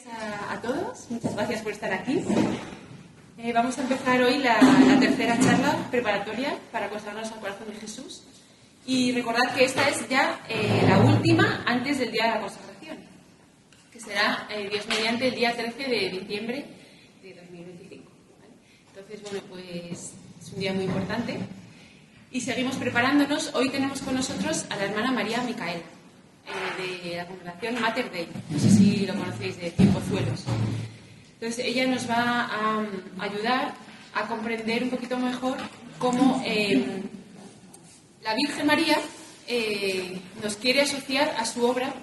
A todos, muchas gracias por estar aquí. Vamos a empezar hoy la tercera charla preparatoria para consagrarnos al corazón de Jesús. Y recordad que esta es ya la última antes del día de la consagración, que será, Dios mediante, el día 13 de diciembre de 2025. ¿Vale? Entonces, bueno, pues es un día muy importante. Y seguimos preparándonos. Hoy tenemos con nosotros a la hermana María Micaela, de la congregación Mater Dei. No sé si lo conocéis, de Cienpozuelos. Entonces, ella nos va a ayudar a comprender un poquito mejor cómo la Virgen María nos quiere asociar a su obra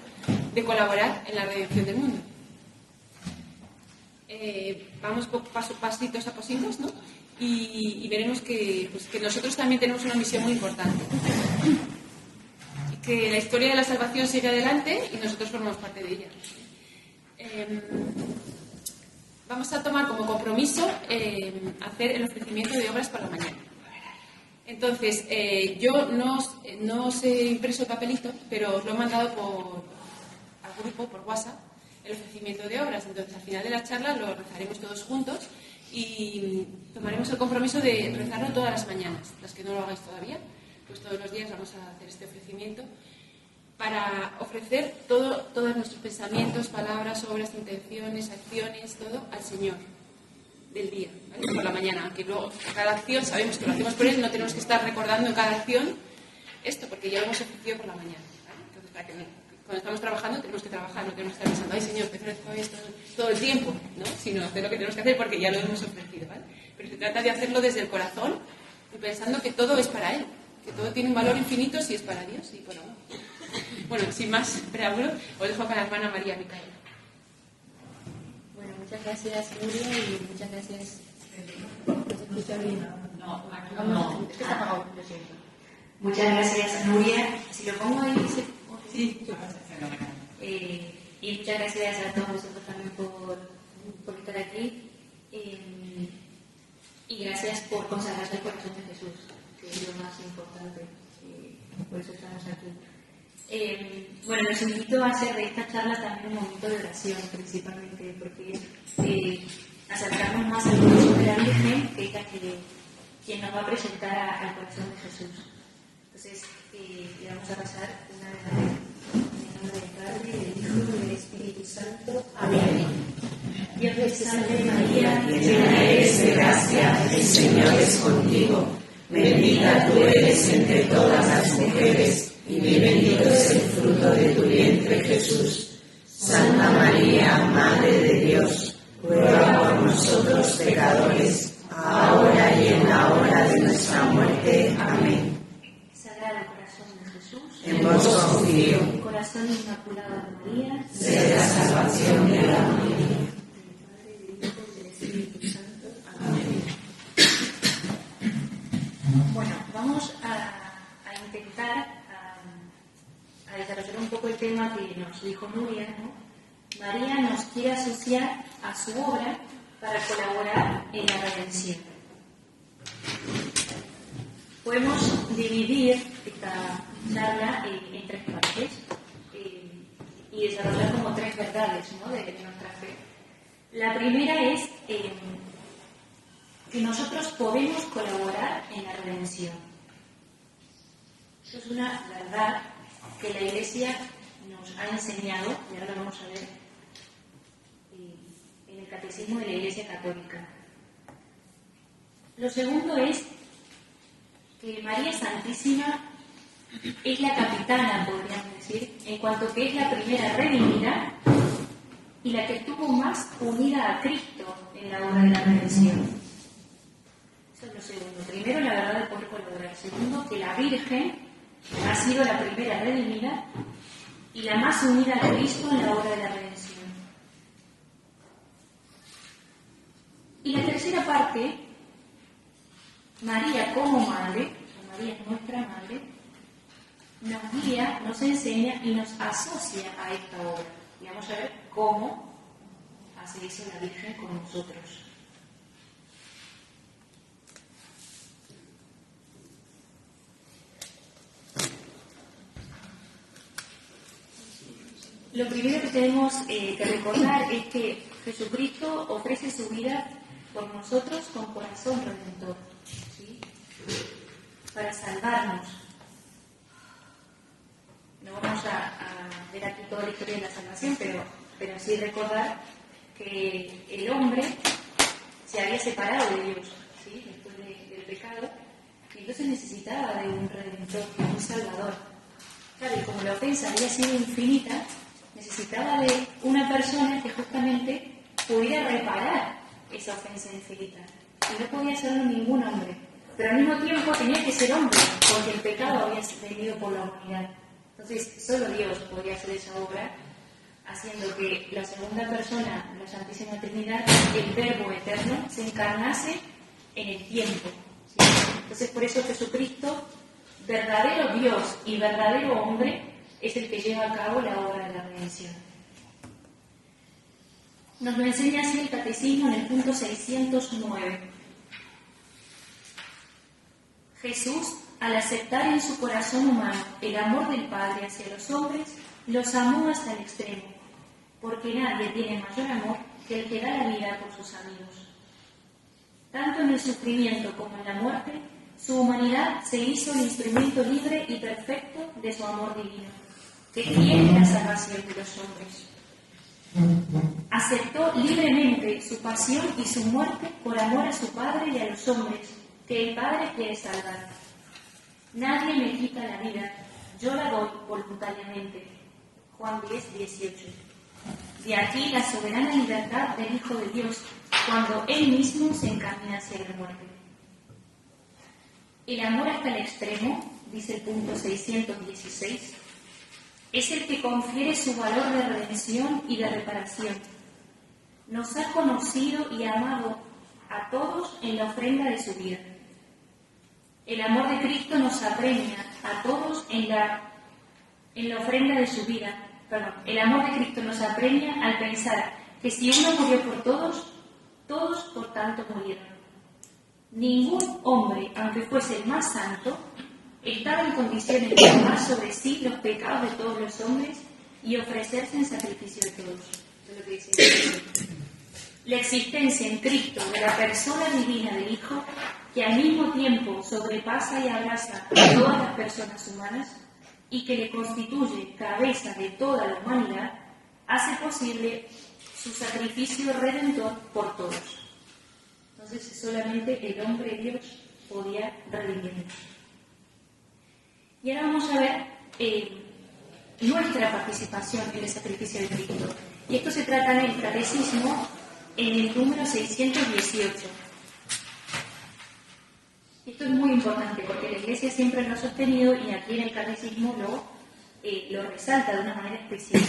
de colaborar en la redención del mundo. Vamos pasitos a pasitos, ¿no? Y veremos que nosotros también tenemos una misión muy importante. Que la historia de la salvación sigue adelante y nosotros formamos parte de ella. Vamos a tomar como compromiso hacer el ofrecimiento de obras por la mañana. Entonces, yo no os he impreso el papelito, pero os lo he mandado al grupo, por WhatsApp, el ofrecimiento de obras. Entonces, al final de la charla lo rezaremos todos juntos y tomaremos el compromiso de rezarlo todas las mañanas. Las que no lo hagáis todavía, pues todos los días vamos a hacer este ofrecimiento para ofrecer todos nuestros pensamientos, palabras, obras, intenciones, acciones, todo al Señor del día, ¿vale? Por la mañana, aunque luego cada acción sabemos que lo hacemos por Él, no tenemos que estar recordando en cada acción esto, porque ya lo hemos ofrecido por la mañana, ¿vale? Entonces, para que cuando estamos trabajando tenemos que trabajar, no tenemos que estar pensando, ay Señor, te ofrezco esto todo el tiempo, ¿no? Sino hacer lo que tenemos que hacer porque ya lo hemos ofrecido, ¿vale? Pero se trata de hacerlo desde el corazón y pensando que todo es para Él, que todo tiene un valor infinito si es para Dios y por amor. Bueno, sin más preámbulo, os dejo con la hermana María Micaela. Bueno, muchas gracias, Nuria, y muchas gracias. ¿Se escucha bien? No. Es que está apagado, lo siento. Muchas gracias, Nuria. Si lo pongo ahí, sí. Y muchas gracias a todos vosotros también por estar aquí. Y gracias por consagrarse al corazón de Jesús, que es lo más importante. Por eso estamos aquí. Bueno, los invito a hacer de esta charla también un momento de oración, principalmente, porque acercarnos más al corazón de la Virgen, que es la quien nos va a presentar al corazón de Jesús. Entonces, le vamos a pasar una vez en nombre del Padre, del Hijo y del Espíritu Santo. Amén. Dios te salve María, llena eres de gracia, el Señor es contigo. Bendita tú eres entre todas las mujeres, y bendito es el fruto de tu vientre, Jesús. Santa María, Madre de Dios, ruega por nosotros pecadores, ahora y en la hora de nuestra muerte. Amén. Sagrado Corazón de Jesús, en vos confío. Corazón Inmaculado de María, sé la salvación de la humanidad. Bueno, vamos a intentar a desarrollar un poco el tema que nos dijo Nuria, ¿no? María nos quiere asociar a su obra para colaborar en la redención. Podemos dividir esta charla en tres partes y desarrollar como tres verdades, ¿no?, de nuestra fe. La primera es que nosotros podemos colaborar en la redención. Eso es una verdad que la Iglesia nos ha enseñado, y ahora lo vamos a ver en el Catecismo de la Iglesia Católica. Lo segundo es que María Santísima es la capitana, podríamos decir, en cuanto que es la primera redimida y la que estuvo más unida a Cristo en la obra de la redención. Eso es lo segundo. Primero, la verdad de poder colaborar. Segundo, que la Virgen ha sido la primera redimida y la más unida a Cristo en la obra de la redención. Y la tercera parte, María como madre, María es nuestra madre, nos guía, nos enseña y nos asocia a esta obra. Y vamos a ver cómo hace eso la Virgen con nosotros. Lo primero que tenemos que recordar es que Jesucristo ofrece su vida por nosotros con corazón redentor, ¿sí? Para salvarnos. No vamos a ver aquí toda la historia de la salvación, pero sí recordar que el hombre se había separado de Dios, ¿sí? Después del pecado, y entonces necesitaba de un redentor, de un salvador. Claro, y como la ofensa había sido infinita, necesitaba de una persona que justamente pudiera reparar esa ofensa infinita. Y no podía hacerlo ningún hombre, pero al mismo tiempo tenía que ser hombre, porque el pecado había venido por la humanidad. Entonces, solo Dios podía hacer esa obra, haciendo que la segunda persona, la Santísima Trinidad, el Verbo Eterno, se encarnase en el tiempo, ¿sí? Entonces, por eso Jesucristo, verdadero Dios y verdadero hombre, es el que lleva a cabo la obra de la redención. Nos lo enseña así el Catecismo en el punto 609. Jesús, al aceptar en su corazón humano el amor del Padre hacia los hombres, los amó hasta el extremo, porque nadie tiene mayor amor que el que da la vida por sus amigos. Tanto en el sufrimiento como en la muerte, su humanidad se hizo el instrumento libre y perfecto de su amor divino, que quiere la salvación de los hombres. Aceptó libremente su pasión y su muerte por amor a su Padre y a los hombres, que el Padre quiere salvar. Nadie me quita la vida, yo la doy voluntariamente. Juan 10, 18. De aquí la soberana libertad del Hijo de Dios, cuando Él mismo se encamina hacia la muerte. El amor hasta el extremo, dice el punto 616, es el que confiere su valor de redención y de reparación. Nos ha conocido y amado a todos en la ofrenda de su vida. El amor de Cristo nos apremia a todos en la ofrenda de su vida. El amor de Cristo nos apremia al pensar que si uno murió por todos, todos por tanto murieron. Ningún hombre, aunque fuese el más santo, estaba en condiciones de tomar sobre sí los pecados de todos los hombres y ofrecerse en sacrificio de todos. Eso es lo que dice. La existencia en Cristo de la persona divina del Hijo, que al mismo tiempo sobrepasa y abraza a todas las personas humanas y que le constituye cabeza de toda la humanidad, hace posible su sacrificio redentor por todos. Entonces, solamente el hombre Dios podía redimirnos. Y ahora vamos a ver nuestra participación en el sacrificio de Cristo. Y esto se trata en el Catecismo, en el número 618. Esto es muy importante porque la Iglesia siempre lo ha sostenido y aquí en el Catecismo lo resalta de una manera especial.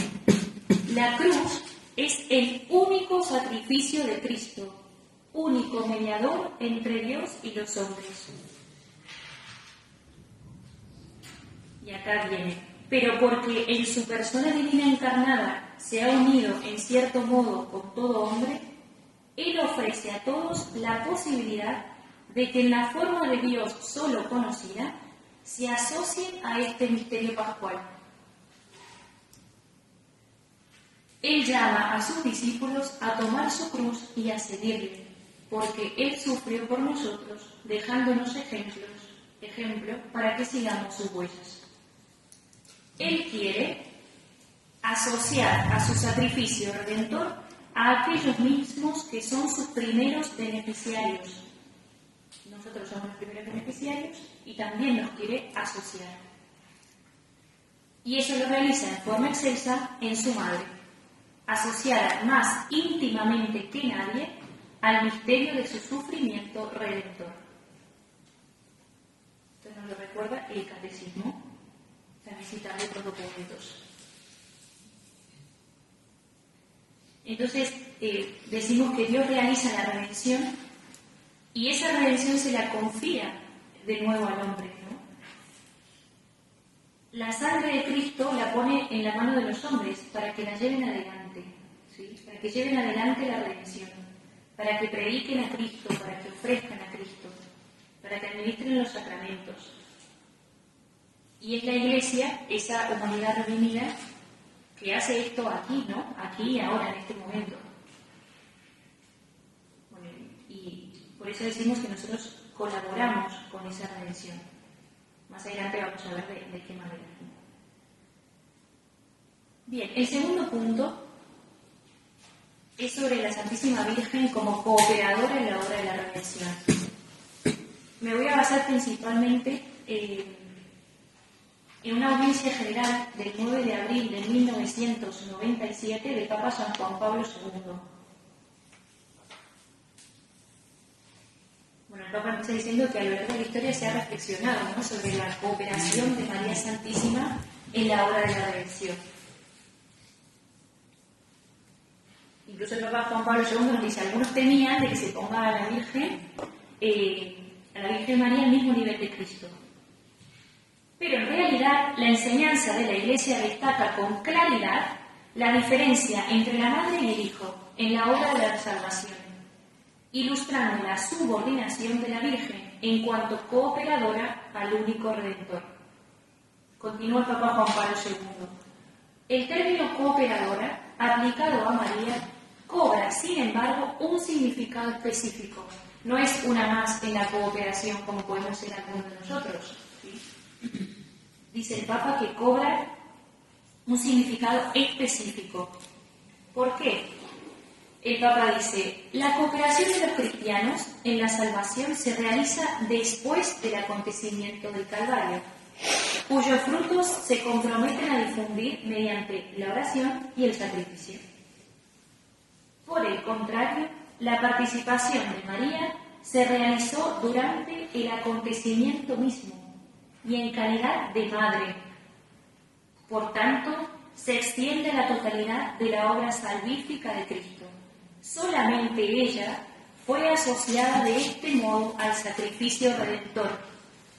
La cruz es el único sacrificio de Cristo, único mediador entre Dios y los hombres. Y acá viene, pero porque en su persona divina encarnada se ha unido en cierto modo con todo hombre, Él ofrece a todos la posibilidad de que en la forma de Dios solo conocida se asocien a este misterio pascual. Él llama a sus discípulos a tomar su cruz y a seguirle, porque Él sufrió por nosotros, dejándonos ejemplo para que sigamos sus huellas. Él quiere asociar a su sacrificio redentor a aquellos mismos que son sus primeros beneficiarios. Nosotros somos los primeros beneficiarios y también nos quiere asociar. Y eso lo realiza en forma excelsa en su madre, asociada más íntimamente que nadie al misterio de su sufrimiento redentor. Esto nos lo recuerda el Catecismo, la visita de otros documentos. Entonces, decimos que Dios realiza la redención y esa redención se la confía de nuevo al hombre, ¿no? La sangre de Cristo la pone en la mano de los hombres para que la lleven adelante, ¿sí? Para que lleven adelante la redención, para que prediquen a Cristo, para que ofrezcan a Cristo, para que administren los sacramentos. Y es la Iglesia, esa humanidad redimida, que hace esto aquí, ¿no? Aquí y ahora, en este momento. Bueno, y por eso decimos que nosotros colaboramos con esa redención. Más adelante vamos a ver de qué manera. Bien, el segundo punto es sobre la Santísima Virgen como cooperadora en la obra de la redención. Me voy a basar principalmente en una audiencia general del 9 de abril de 1997 del Papa San Juan Pablo II. Bueno, el Papa empieza diciendo que a lo largo de la historia se ha reflexionado, ¿no?, sobre la cooperación de María Santísima en la obra de la redención. Incluso el Papa Juan Pablo II nos dice: algunos temían de que se ponga a la Virgen María al mismo nivel de Cristo. Pero en realidad la enseñanza de la Iglesia destaca con claridad la diferencia entre la Madre y el Hijo en la obra de la salvación, ilustrando la subordinación de la Virgen en cuanto cooperadora al único Redentor. Continúa el Papa Juan Pablo II. El término cooperadora, aplicado a María, cobra, sin embargo, un significado específico. No es una más en la cooperación como podemos ser algunos de nosotros. ¿Sí? Dice el Papa que cobra un significado específico. ¿Por qué? El Papa dice: la cooperación de los cristianos en la salvación se realiza después del acontecimiento del Calvario, cuyos frutos se comprometen a difundir mediante la oración y el sacrificio. Por el contrario, la participación de María se realizó durante el acontecimiento mismo y en calidad de madre. Por tanto, se extiende la totalidad de la obra salvífica de Cristo. Solamente ella fue asociada de este modo al sacrificio redentor,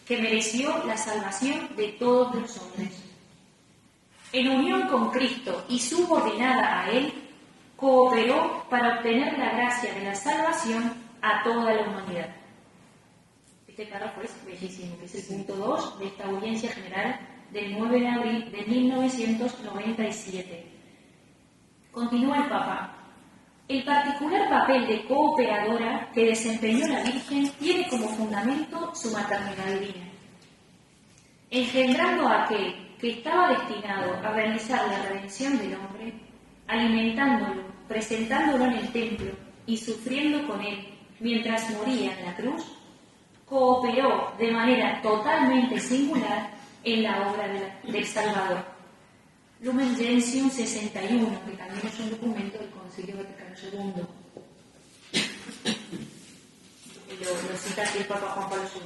que mereció la salvación de todos los hombres. En unión con Cristo y subordinada a Él, cooperó para obtener la gracia de la salvación a toda la humanidad. Este párrafo es bellísimo, que es el punto 2 de esta audiencia general del 9 de abril de 1997. Continúa el Papa. El particular papel de cooperadora que desempeñó la Virgen tiene como fundamento su maternidad divina, engendrando a aquel que estaba destinado a realizar la redención del hombre, alimentándolo, presentándolo en el templo y sufriendo con él mientras moría en la cruz, cooperó de manera totalmente singular en la obra del Salvador. Lumen Gentium 61, que también es un documento del Concilio Vaticano II. Lo cita aquí el Papa Juan Pablo II.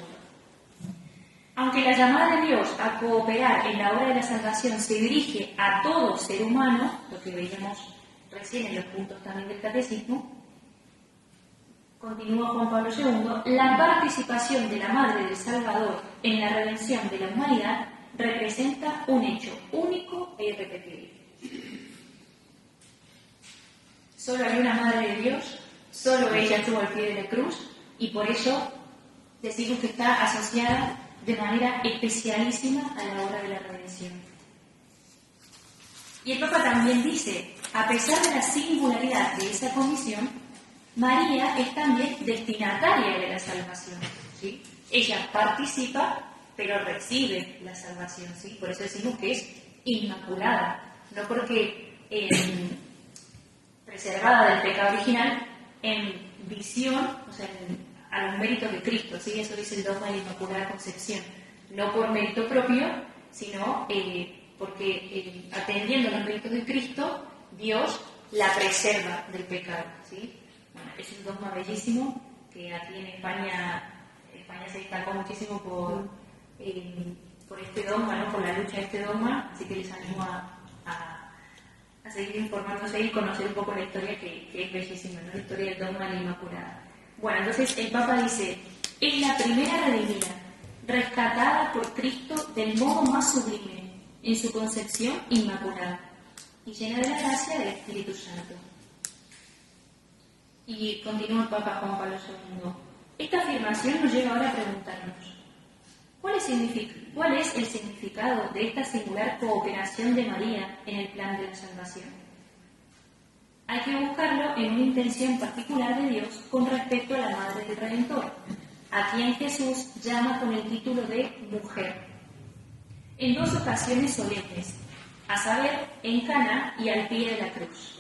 Aunque la llamada de Dios a cooperar en la obra de la salvación se dirige a todo ser humano, lo que veíamos recién en los puntos también del Catecismo, continúa Juan Pablo II, la participación de la Madre del Salvador en la redención de la humanidad representa un hecho único e irrepetible. Solo hay una Madre de Dios, solo ella estuvo al pie de la cruz, y por eso decimos que está asociada de manera especialísima a la obra de la redención. Y el Papa también dice: a pesar de la singularidad de esa comisión, María es también destinataria de la salvación, ¿sí? Ella participa, pero recibe la salvación, ¿sí? Por eso decimos que es inmaculada, no porque preservada del pecado original en visión, o sea, a los méritos de Cristo, ¿sí? Eso dice el dogma de la Inmaculada Concepción, no por mérito propio, sino porque atendiendo a los méritos de Cristo, Dios la preserva del pecado, ¿sí? Bueno, es un dogma bellísimo que aquí en España se destacó muchísimo por este dogma, ¿no? Por la lucha de este dogma, así que les animo a seguir informándose y conocer un poco la historia que es bellísima, ¿no? La historia del dogma de la Inmaculada. Bueno, entonces el Papa dice: es la primera redimida, rescatada por Cristo del modo más sublime, en su concepción inmaculada, y llena de la gracia del Espíritu Santo. Y continúa el Papa Juan Pablo II. Esta afirmación nos lleva ahora a preguntarnos: ¿Cuál es el significado de esta singular cooperación de María en el plan de la salvación? Hay que buscarlo en una intención particular de Dios con respecto a la Madre del Redentor, a quien Jesús llama con el título de mujer, en dos ocasiones solemnes, a saber, en Cana y al pie de la cruz.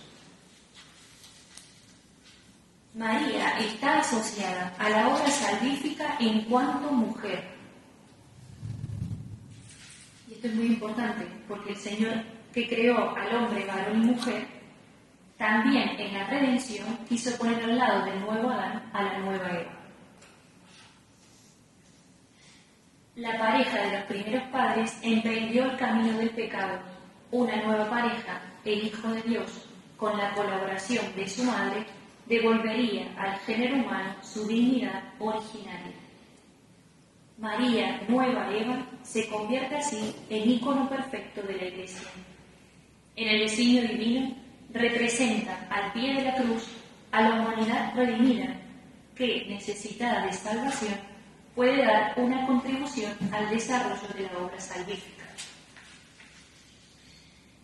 María está asociada a la obra salvífica en cuanto mujer. Y esto es muy importante, porque el Señor que creó al hombre, varón y mujer, también en la redención quiso poner al lado del nuevo Adán a la nueva Eva. La pareja de los primeros padres emprendió el camino del pecado. Una nueva pareja, el Hijo de Dios, con la colaboración de su madre, devolvería al género humano su dignidad originaria. María, nueva Eva, se convierte así en ícono perfecto de la Iglesia. En el designio divino, representa al pie de la cruz a la humanidad redimida que, necesitada de salvación, puede dar una contribución al desarrollo de la obra salvífica.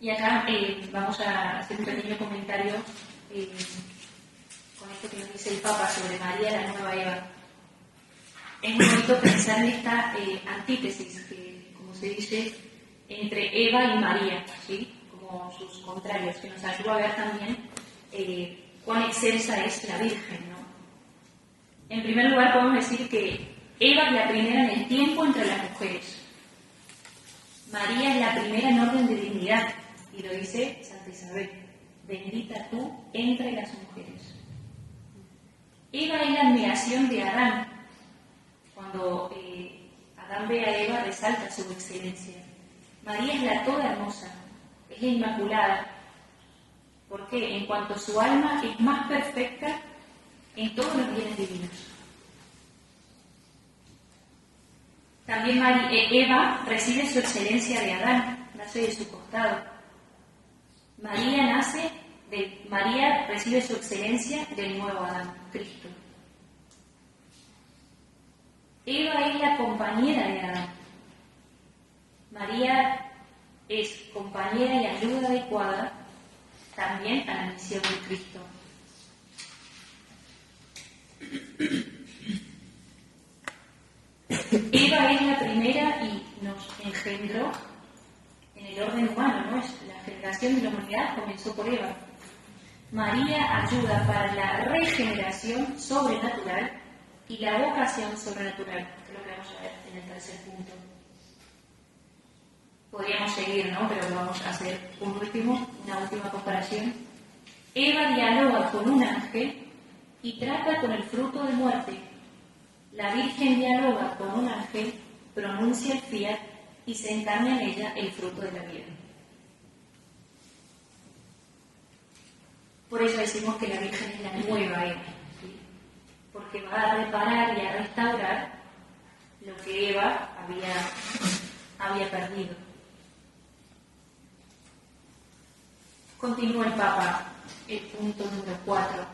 Y acá vamos a hacer un pequeño comentario con esto que nos dice el Papa sobre María, la nueva Eva. Es muy bonito pensar en esta antítesis, que, como se dice, entre Eva y María, ¿sí? Como sus contrarios, que nos ayuda a ver también cuán excelsa es la Virgen, ¿no? En primer lugar, podemos decir que Eva es la primera en el tiempo entre las mujeres. María es la primera en orden de dignidad, y lo dice Santa Isabel: bendita tú entre las mujeres. Eva es la admiración de Adán. Cuando Adán ve a Eva, resalta su excelencia. María es la toda hermosa, es la inmaculada. ¿Por qué? En cuanto su alma es más perfecta en todos los bienes divinos. También Eva recibe su excelencia de Adán, nace de su costado. María recibe su excelencia del nuevo Adán, Cristo. Eva es la compañera de Adán. María es compañera y ayuda adecuada también a la misión de Cristo. Eva es la primera y nos engendró en el orden humano, ¿no? La generación de la humanidad comenzó por Eva. María ayuda para la regeneración sobrenatural y la vocación sobrenatural, que es lo que vamos a ver en el tercer punto. Podríamos seguir, ¿no? Pero vamos a hacer una última comparación. Eva dialoga con un ángel y trata con el fruto de muerte. La Virgen dialoga con un ángel, pronuncia el fiat y se encarna en ella el fruto de la vida. Por eso decimos que la Virgen es la nueva Eva, ¿sí? Porque va a reparar y a restaurar lo que Eva había perdido. Continúa el Papa, el punto número 4.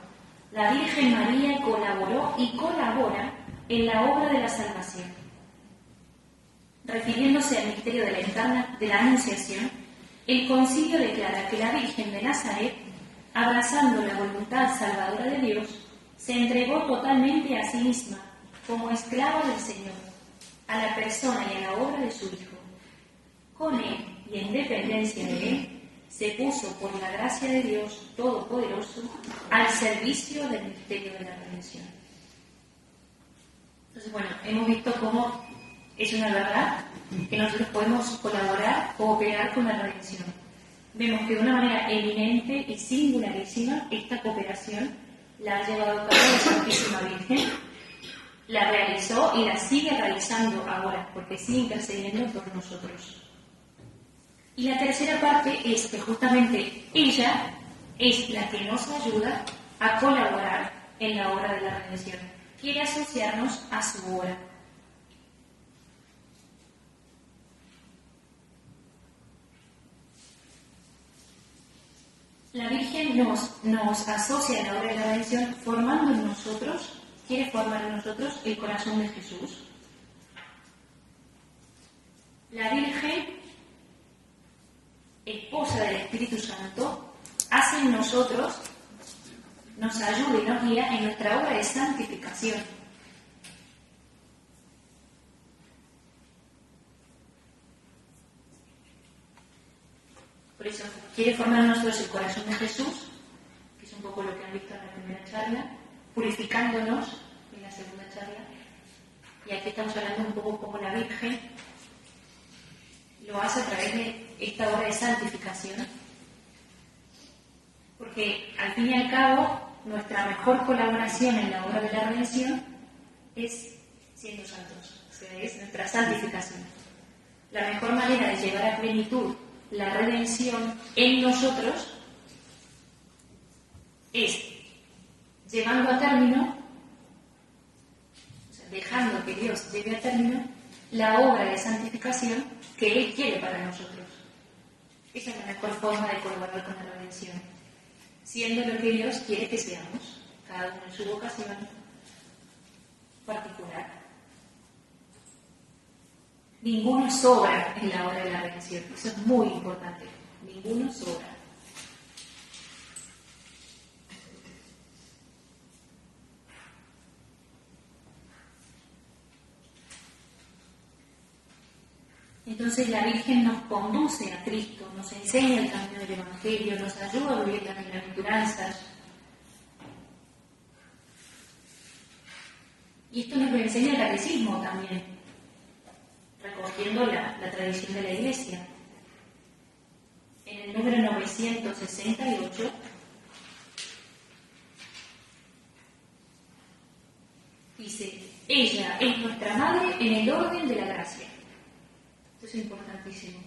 La Virgen María colaboró y colabora en la obra de la salvación. Refiriéndose al misterio de la Anunciación, el Concilio declara que la Virgen de Nazaret, abrazando la voluntad salvadora de Dios, se entregó totalmente a sí misma, como esclava del Señor, a la persona y a la obra de su Hijo. Con Él y en dependencia de Él, se puso por la gracia de Dios Todopoderoso al servicio del misterio de la redención. Entonces, bueno, hemos visto cómo es una verdad que nosotros podemos colaborar, cooperar con la redención. Vemos que de una manera eminente y singularísima esta cooperación la ha llevado a cabo la Santísima Virgen, la realizó y la sigue realizando ahora, porque sigue intercediendo por nosotros. Y la tercera parte es que justamente ella es la que nos ayuda a colaborar en la obra de la redención. Quiere asociarnos a su obra. La Virgen nos asocia a la obra de la redención formando en nosotros, quiere formar en nosotros el corazón de Jesús. la Virgen, esposa del Espíritu Santo, hace en nosotros, nos ayuda y nos guía en nuestra obra de santificación. Por eso quiere formar en nosotros el corazón de Jesús, que es un poco lo que han visto en la primera charla, purificándonos en la segunda charla. Y aquí estamos hablando un poco como la Virgen lo hace a través de esta obra de santificación. Porque al fin y al cabo, nuestra mejor colaboración en la obra de la redención es siendo santos, o sea, es nuestra santificación. La mejor manera de llevar a plenitud la redención en nosotros es llevando a término, o sea, dejando que Dios lleve a término la obra de santificación que Él quiere para nosotros. Esa es la mejor forma de colaborar con la redención, siendo lo que Dios quiere que seamos, cada uno en su vocación particular. Ninguno sobra en la obra de la redención. Eso es muy importante. Ninguno sobra. Entonces la Virgen nos conduce a Cristo, nos enseña el camino del Evangelio, nos ayuda a vivir las bienaventuranzas. Y esto nos lo enseña el catecismo también, recogiendo la tradición de la Iglesia. En el número 968 dice: ella es nuestra madre en el orden de la gracia. Esto es importantísimo.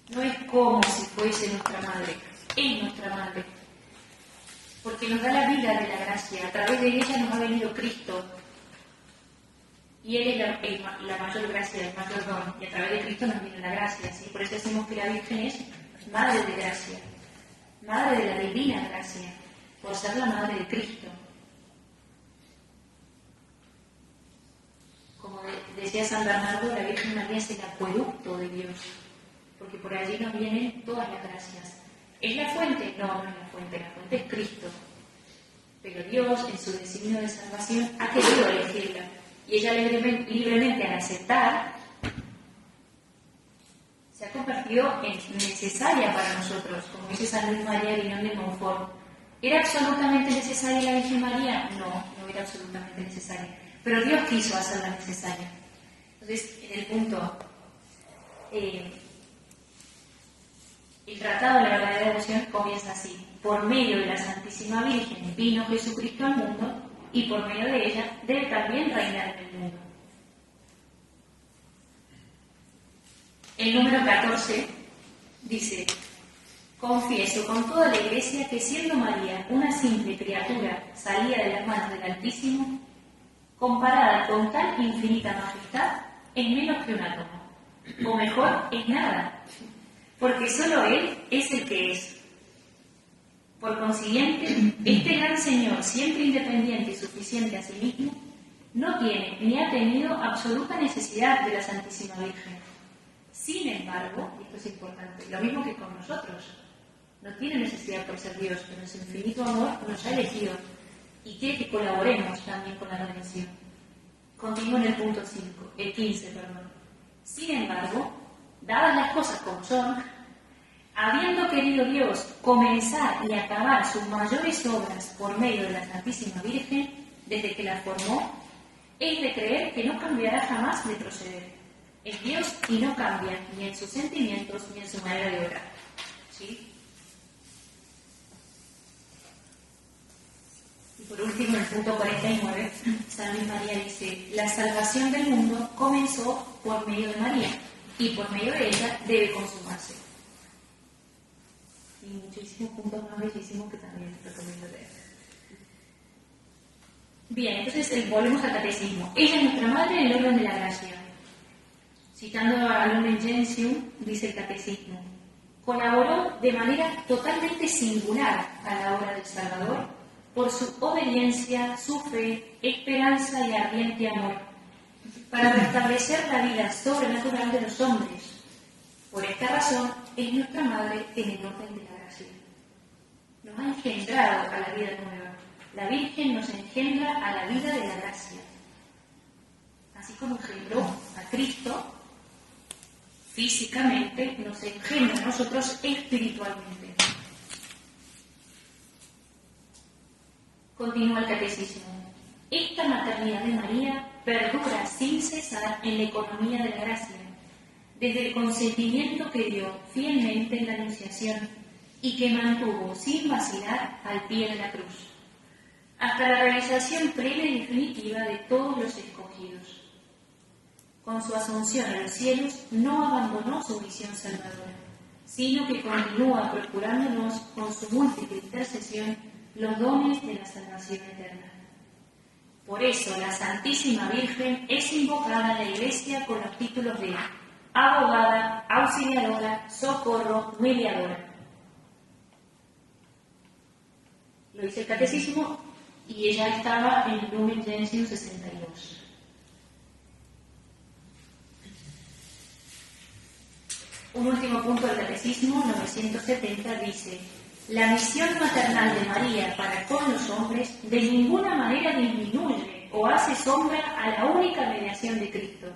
No es como si fuese nuestra madre, es nuestra madre. Porque nos da la vida de la gracia. A través de ella nos ha venido Cristo. Y Él es la mayor gracia, el mayor don. Y a través de Cristo nos viene la gracia. ¿Sí? Por eso decimos que la Virgen es madre de gracia. Madre de la divina gracia. Por ser la madre de Cristo. Como decía San Bernardo, la Virgen María es el acueducto de Dios. Porque por allí nos vienen todas las gracias. ¿Es la fuente? No, no es la fuente es Cristo. Pero Dios, en su designio de salvación, ha querido elegirla. Y ella libremente al aceptar, se ha convertido en necesaria para nosotros, como dice San Luis María Guiñón de Montfort. ¿Era absolutamente necesaria la Virgen María? No, no era absolutamente necesaria. Pero Dios quiso hacerla necesaria. Entonces, en el punto... el tratado de la verdadera devoción comienza así: por medio de la Santísima Virgen vino Jesucristo al mundo y por medio de ella debe también reinar en el mundo. El número 14 dice: confieso con toda la Iglesia que siendo María una simple criatura salida de las manos del Altísimo, comparada con tan infinita majestad, es menos que un átomo, o mejor, es nada. Porque solo Él es el que es. Por consiguiente, este gran Señor, siempre independiente y suficiente a sí mismo, no tiene ni ha tenido absoluta necesidad de la Santísima Virgen. Sin embargo, y esto es importante, lo mismo que con nosotros, no tiene necesidad por ser Dios, pero en su infinito amor nos ha elegido y quiere que colaboremos también con la redención. Continúo en el punto 15. Sin embargo, dadas las cosas como son, habiendo querido Dios comenzar y acabar sus mayores obras por medio de la Santísima Virgen, desde que la formó, es de creer que no cambiará jamás de proceder. Es Dios y no cambia ni en sus sentimientos ni en su manera de obrar. ¿Sí? Y por último, en el punto 49, San Luis María dice: la salvación del mundo comenzó por medio de María, y por medio de ella debe consumarse. Y muchísimos puntos más bellísimos que también recomiendo leer. Bien, entonces volvemos al catecismo. Ella es nuestra madre en el orden de la gracia. Citando a Lumen Gentium, dice el catecismo: colaboró de manera totalmente singular a la obra del Salvador por su obediencia, su fe, esperanza y ardiente amor, para restablecer la vida sobrenatural de los hombres. Por esta razón, es nuestra Madre en el orden de la gracia. Nos ha engendrado a la vida nueva. La Virgen nos engendra a la vida de la gracia. Así como engendró a Cristo físicamente, nos engendra a nosotros espiritualmente. Continúa el catecismo. Esta maternidad de María perdura sin cesar en la economía de la gracia, desde el consentimiento que dio fielmente en la Anunciación y que mantuvo sin vacilar al pie de la cruz, hasta la realización plena y definitiva de todos los escogidos. Con su asunción a los cielos no abandonó su misión salvadora, sino que continúa procurándonos con su múltiple intercesión los dones de la salvación eterna. Por eso la Santísima Virgen es invocada en la Iglesia con los títulos de abogada, auxiliadora, socorro, mediadora. Lo dice el Catecismo y ella estaba en Lumen Gentium 62. Un último punto del Catecismo, 970, dice: la misión maternal de María para con los hombres de ninguna manera disminuye o hace sombra a la única mediación de Cristo.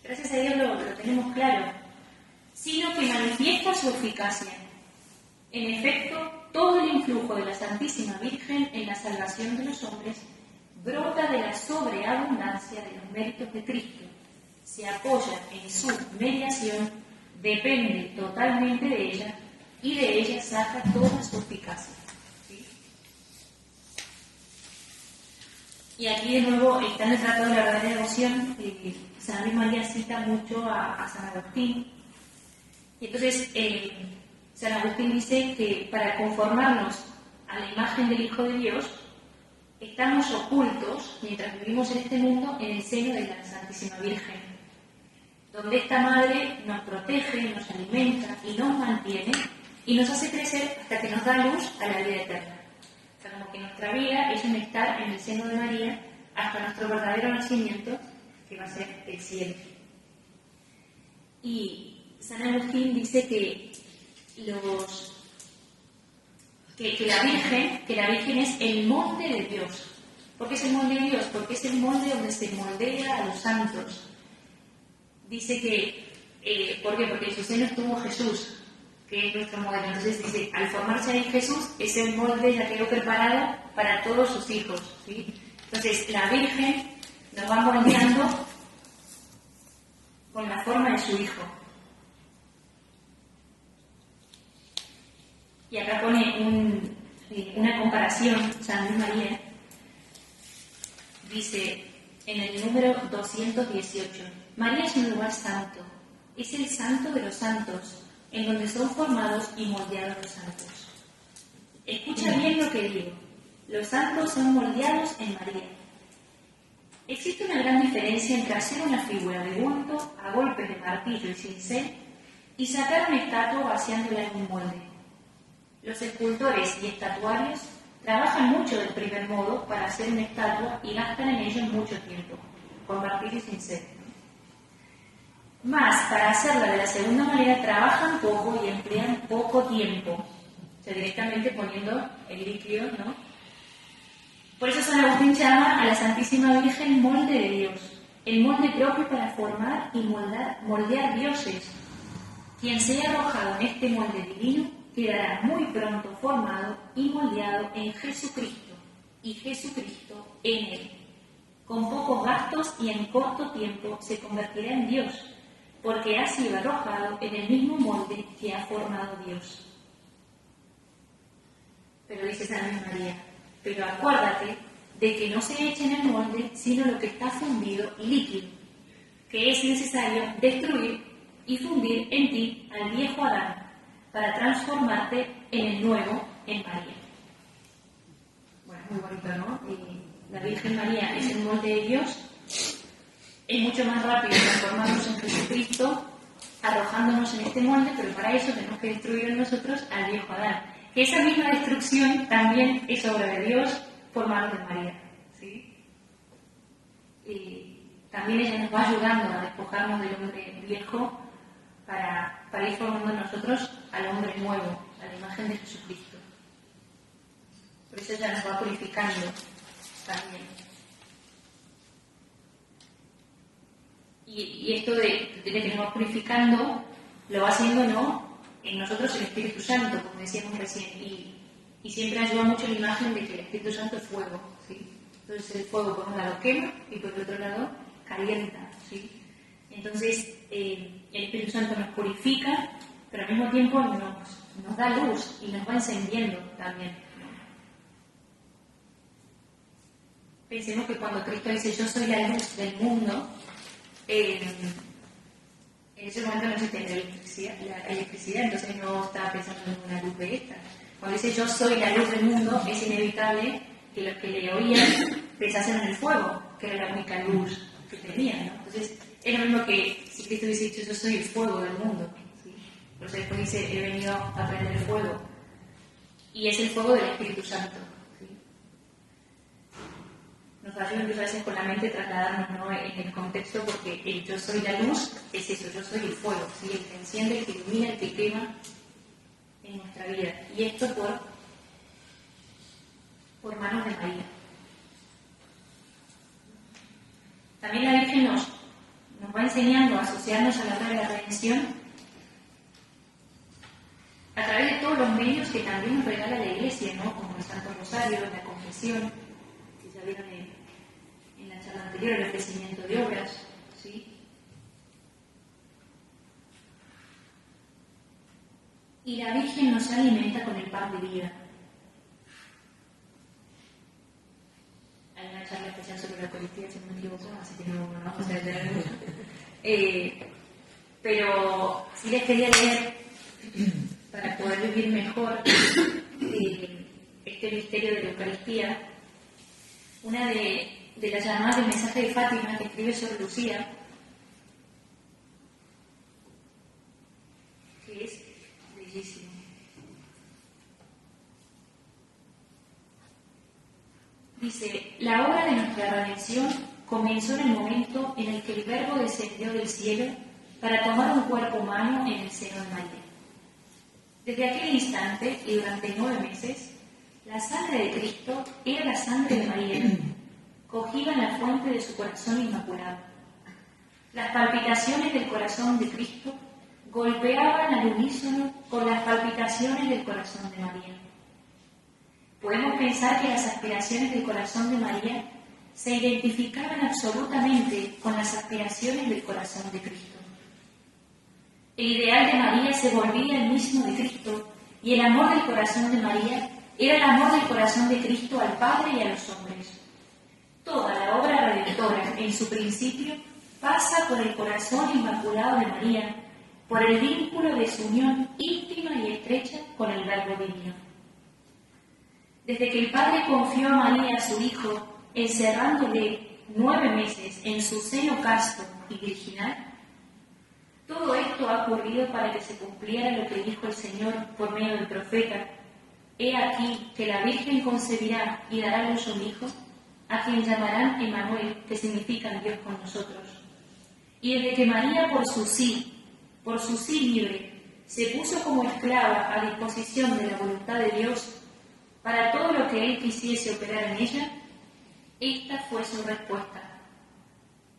Gracias a Dios lo tenemos claro, sino que manifiesta su eficacia. En efecto, todo el influjo de la Santísima Virgen en la salvación de los hombres brota de la sobreabundancia de los méritos de Cristo, se apoya en su mediación, depende totalmente de ella y de ella saca toda su eficacia. ¿Sí? Y aquí de nuevo está en el Tratado de la Verdadera Devoción, San Luis María cita mucho a San Agustín. Y entonces San Agustín dice que para conformarnos a la imagen del Hijo de Dios, estamos ocultos, mientras vivimos en este mundo, en el seno de la Santísima Virgen, donde esta Madre nos protege, nos alimenta y nos mantiene y nos hace crecer hasta que nos da luz a la vida eterna. O sea, como que nuestra vida es un estar en el seno de María hasta nuestro verdadero nacimiento, que va a ser el cielo. Y San Agustín dice que la Virgen es el molde de Dios. ¿Por qué es el molde de Dios? Porque es el molde donde se moldea a los santos. Dice que, ¿por qué? Porque en su seno estuvo Jesús, que es nuestro modelo. Entonces dice, al formarse en Jesús, ese molde ya quedó preparado para todos sus hijos, ¿sí? Entonces, la Virgen nos va moldeando con la forma de su Hijo. Y acá pone una comparación, San Luis María, dice en el número 218, María es un lugar santo, es el santo de los santos, en donde son formados y moldeados los santos. Escucha bien lo que digo, los santos son moldeados en María. Existe una gran diferencia entre hacer una figura de bulto a golpes de martillo y cincel y sacar una estatua vaciándola en un molde. Los escultores y estatuarios trabajan mucho del primer modo para hacer una estatua y gastan en ello mucho tiempo, con martillo y cincel. Más, para hacerla de la segunda manera, trabajan poco y emplean poco tiempo, o sea, directamente poniendo el líquido, ¿no? Por eso San Agustín llama a la Santísima Virgen molde de Dios, el molde propio para formar y moldear dioses. Quien sea arrojado en este molde divino quedará muy pronto formado y moldeado en Jesucristo, y Jesucristo en él. Con pocos gastos y en corto tiempo se convertirá en Dios, porque ha sido arrojado en el mismo molde que ha formado Dios. Pero dice San Luis María, pero acuérdate de que no se eche en el molde sino lo que está fundido y líquido, que es necesario destruir y fundir en ti al viejo Adán, para transformarte en el nuevo, en María. Bueno, muy bonito, ¿no? La Virgen María es el molde de Dios, es mucho más rápido transformarnos en Jesucristo arrojándonos en este molde, pero para eso tenemos que destruir en nosotros al viejo Adán. Que esa misma destrucción también es obra de Dios por manos de María, ¿sí? Y también ella nos va ayudando a despojarnos del hombre viejo para ir formando en nosotros al hombre nuevo, a la imagen de Jesucristo. Por eso ella nos va purificando también. Y esto de que nos va purificando lo va haciendo, ¿no?, en nosotros el Espíritu Santo, como decíamos recién, y siempre ayuda mucho la imagen de que el Espíritu Santo es fuego, ¿sí? Entonces el fuego por un lado quema y por el otro lado calienta, ¿sí? Entonces el Espíritu Santo nos purifica, pero al mismo tiempo nos da luz y nos va encendiendo también. Pensemos que cuando Cristo dice yo soy la luz del mundo, en ese momento no existía la electricidad, entonces no estaba pensando en una luz de esta. Cuando dice yo soy la luz del mundo, es inevitable que los que le oían pensasen en el fuego, que era la única luz que tenía, ¿no? Entonces es lo mismo que si Cristo hubiese dicho yo soy el fuego del mundo, ¿sí? Por eso después dice he venido a prender el fuego, y es el fuego del Espíritu Santo. Nos ayuda incluso a veces con la mente trasladarnos, ¿no?, en el contexto, porque el yo soy la luz es eso, yo soy el fuego, ¿sí?, el que enciende, el que ilumina, el que quema en nuestra vida. Y esto por manos de María. También la Virgen nos va enseñando a asociarnos a la obra de la redención a través de todos los medios que también nos regala la Iglesia, ¿no?, como el Santo Rosario, la confesión, que ya vieron en la charla anterior, el ofrecimiento de obras, ¿sí? Y la Virgen nos alimenta con el pan de vida. Hay una charla especial sobre la Eucaristía, si no me equivoco, así que no vamos a detener mucho. Pero sí les quería leer, para poder vivir mejor este misterio de la Eucaristía, una de las llamadas del mensaje de Fátima que escribe sobre Lucía, que es bellísimo. Dice, la obra de nuestra redención comenzó en el momento en el que el Verbo descendió del cielo para tomar un cuerpo humano en el seno de María. Desde aquel instante y durante 9 meses, la sangre de Cristo era la sangre de María, cogida en la fuente de su corazón inmaculado. Las palpitaciones del corazón de Cristo golpeaban al unísono con las palpitaciones del corazón de María. Podemos pensar que las aspiraciones del corazón de María se identificaban absolutamente con las aspiraciones del corazón de Cristo. El ideal de María se volvía el mismo de Cristo, y el amor del corazón de María era el amor del corazón de Cristo al Padre y a los hombres. Toda la obra redentora, en su principio, pasa por el corazón inmaculado de María, por el vínculo de su unión íntima y estrecha con el Verbo divino. Desde que el Padre confió a María a su Hijo, encerrándole 9 meses en su seno casto y virginal, todo esto ha ocurrido para que se cumpliera lo que dijo el Señor por medio del profeta: he aquí que la Virgen concebirá y dará a luz un hijo, a quien llamarán Emmanuel, que significa Dios con nosotros. Y desde que María por su sí libre, se puso como esclava a disposición de la voluntad de Dios para todo lo que Él quisiese operar en ella, esta fue su respuesta: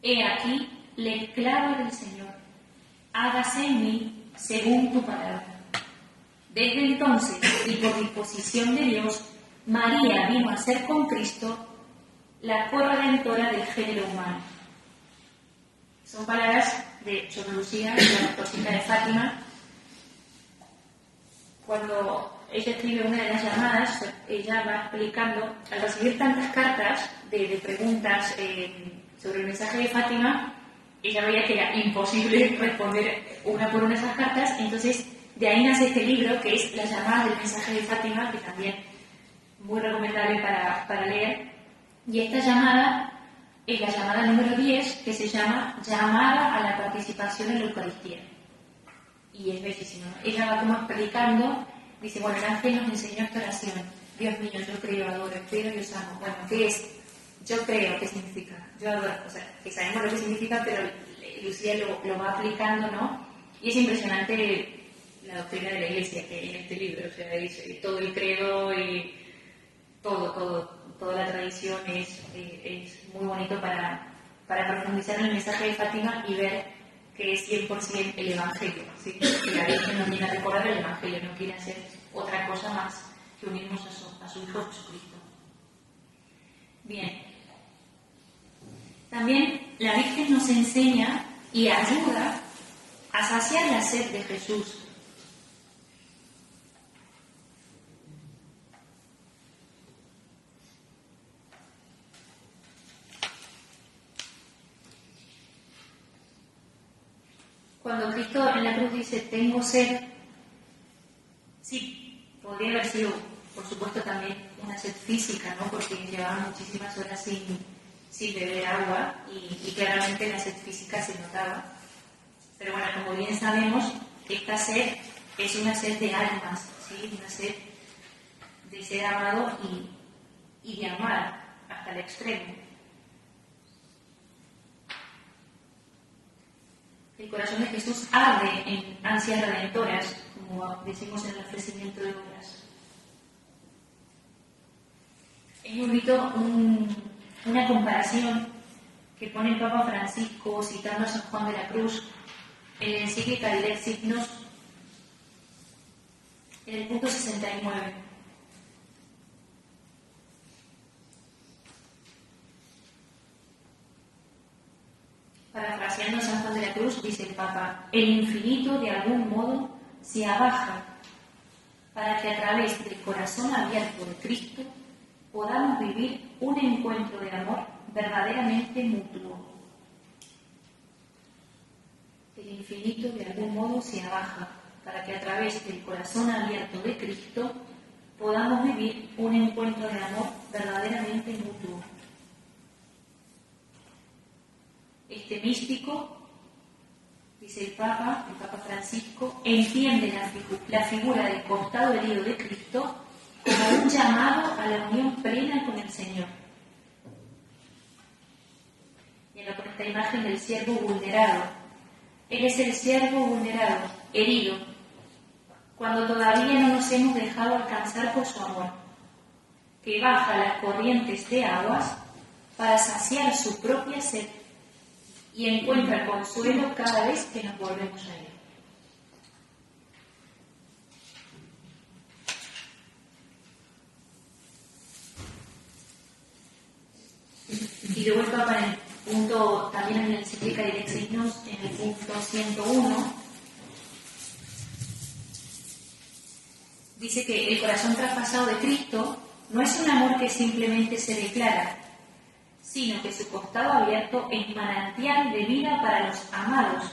he aquí la esclava del Señor, hágase en mí según tu palabra. Desde entonces, y por disposición de Dios, María vino a ser con Cristo la corredentora del género humano. Son palabras de Sor Lucía, la pastorcita de Fátima. Cuando ella escribe una de las llamadas, ella va explicando, al recibir tantas cartas de preguntas sobre el mensaje de Fátima, ella veía que era imposible responder una por una esas cartas, entonces de ahí nace este libro, que es Las llamadas del mensaje de Fátima, que también muy recomendable para leer. Y esta llamada es la llamada número 10, que se llama Llamada a la participación en la Eucaristía. y es bellísimo, ¿no? Ella va como explicando, dice, bueno, el ángel nos enseñó esta oración, Dios mío, yo creo, adoro, espero y os amo. Bueno, ¿qué es? Yo creo, ¿qué significa? Yo adoro, o sea, que sabemos lo que significa, pero Lucía lo va aplicando, ¿no? Y es impresionante la doctrina de la Iglesia que hay en este libro, o sea, dice todo el credo y toda la tradición es muy bonito para profundizar en el mensaje de Fátima y ver que es 100% el Evangelio, ¿sí? Que la Virgen nos viene a recordar el Evangelio, no quiere hacer otra cosa más que unirnos a su Hijo Jesucristo. Bien. También la Virgen nos enseña y ayuda a saciar la sed de Jesús. Cuando Cristo en la cruz dice, tengo sed, sí, podría haber sido, por supuesto, también una sed física, ¿no? Porque llevaba muchísimas horas sin beber agua y claramente la sed física se notaba. Pero bueno, como bien sabemos, esta sed es una sed de almas, ¿sí? Una sed de ser amado y de amar hasta el extremo. El corazón de Jesús arde en ansias redentoras, como decimos en el ofrecimiento de obras. Es muy bonito una comparación que pone el Papa Francisco citando a San Juan de la Cruz en la encíclica Dilex Signos, en el punto 69. Parafraseando a San Juan de la Cruz, dice el Papa, el infinito de algún modo se abaja para que a través del corazón abierto de Cristo podamos vivir un encuentro de amor verdaderamente mutuo. El infinito de algún modo se abaja para que a través del corazón abierto de Cristo podamos vivir un encuentro de amor verdaderamente mutuo. Este místico, dice el Papa Francisco, entiende la figura del costado herido de Cristo como un llamado a la unión plena con el Señor. Y con esta imagen del siervo vulnerado. Él es el siervo vulnerado, herido, cuando todavía no nos hemos dejado alcanzar por su amor, que baja las corrientes de aguas para saciar su propia sed y encuentra consuelo cada vez que nos volvemos a él. Y luego el Papa en el punto, también en la encíclica Dilex Signos, en el punto 101, dice que el corazón traspasado de Cristo no es un amor que simplemente se declara, sino que su costado abierto es manantial de vida para los amados.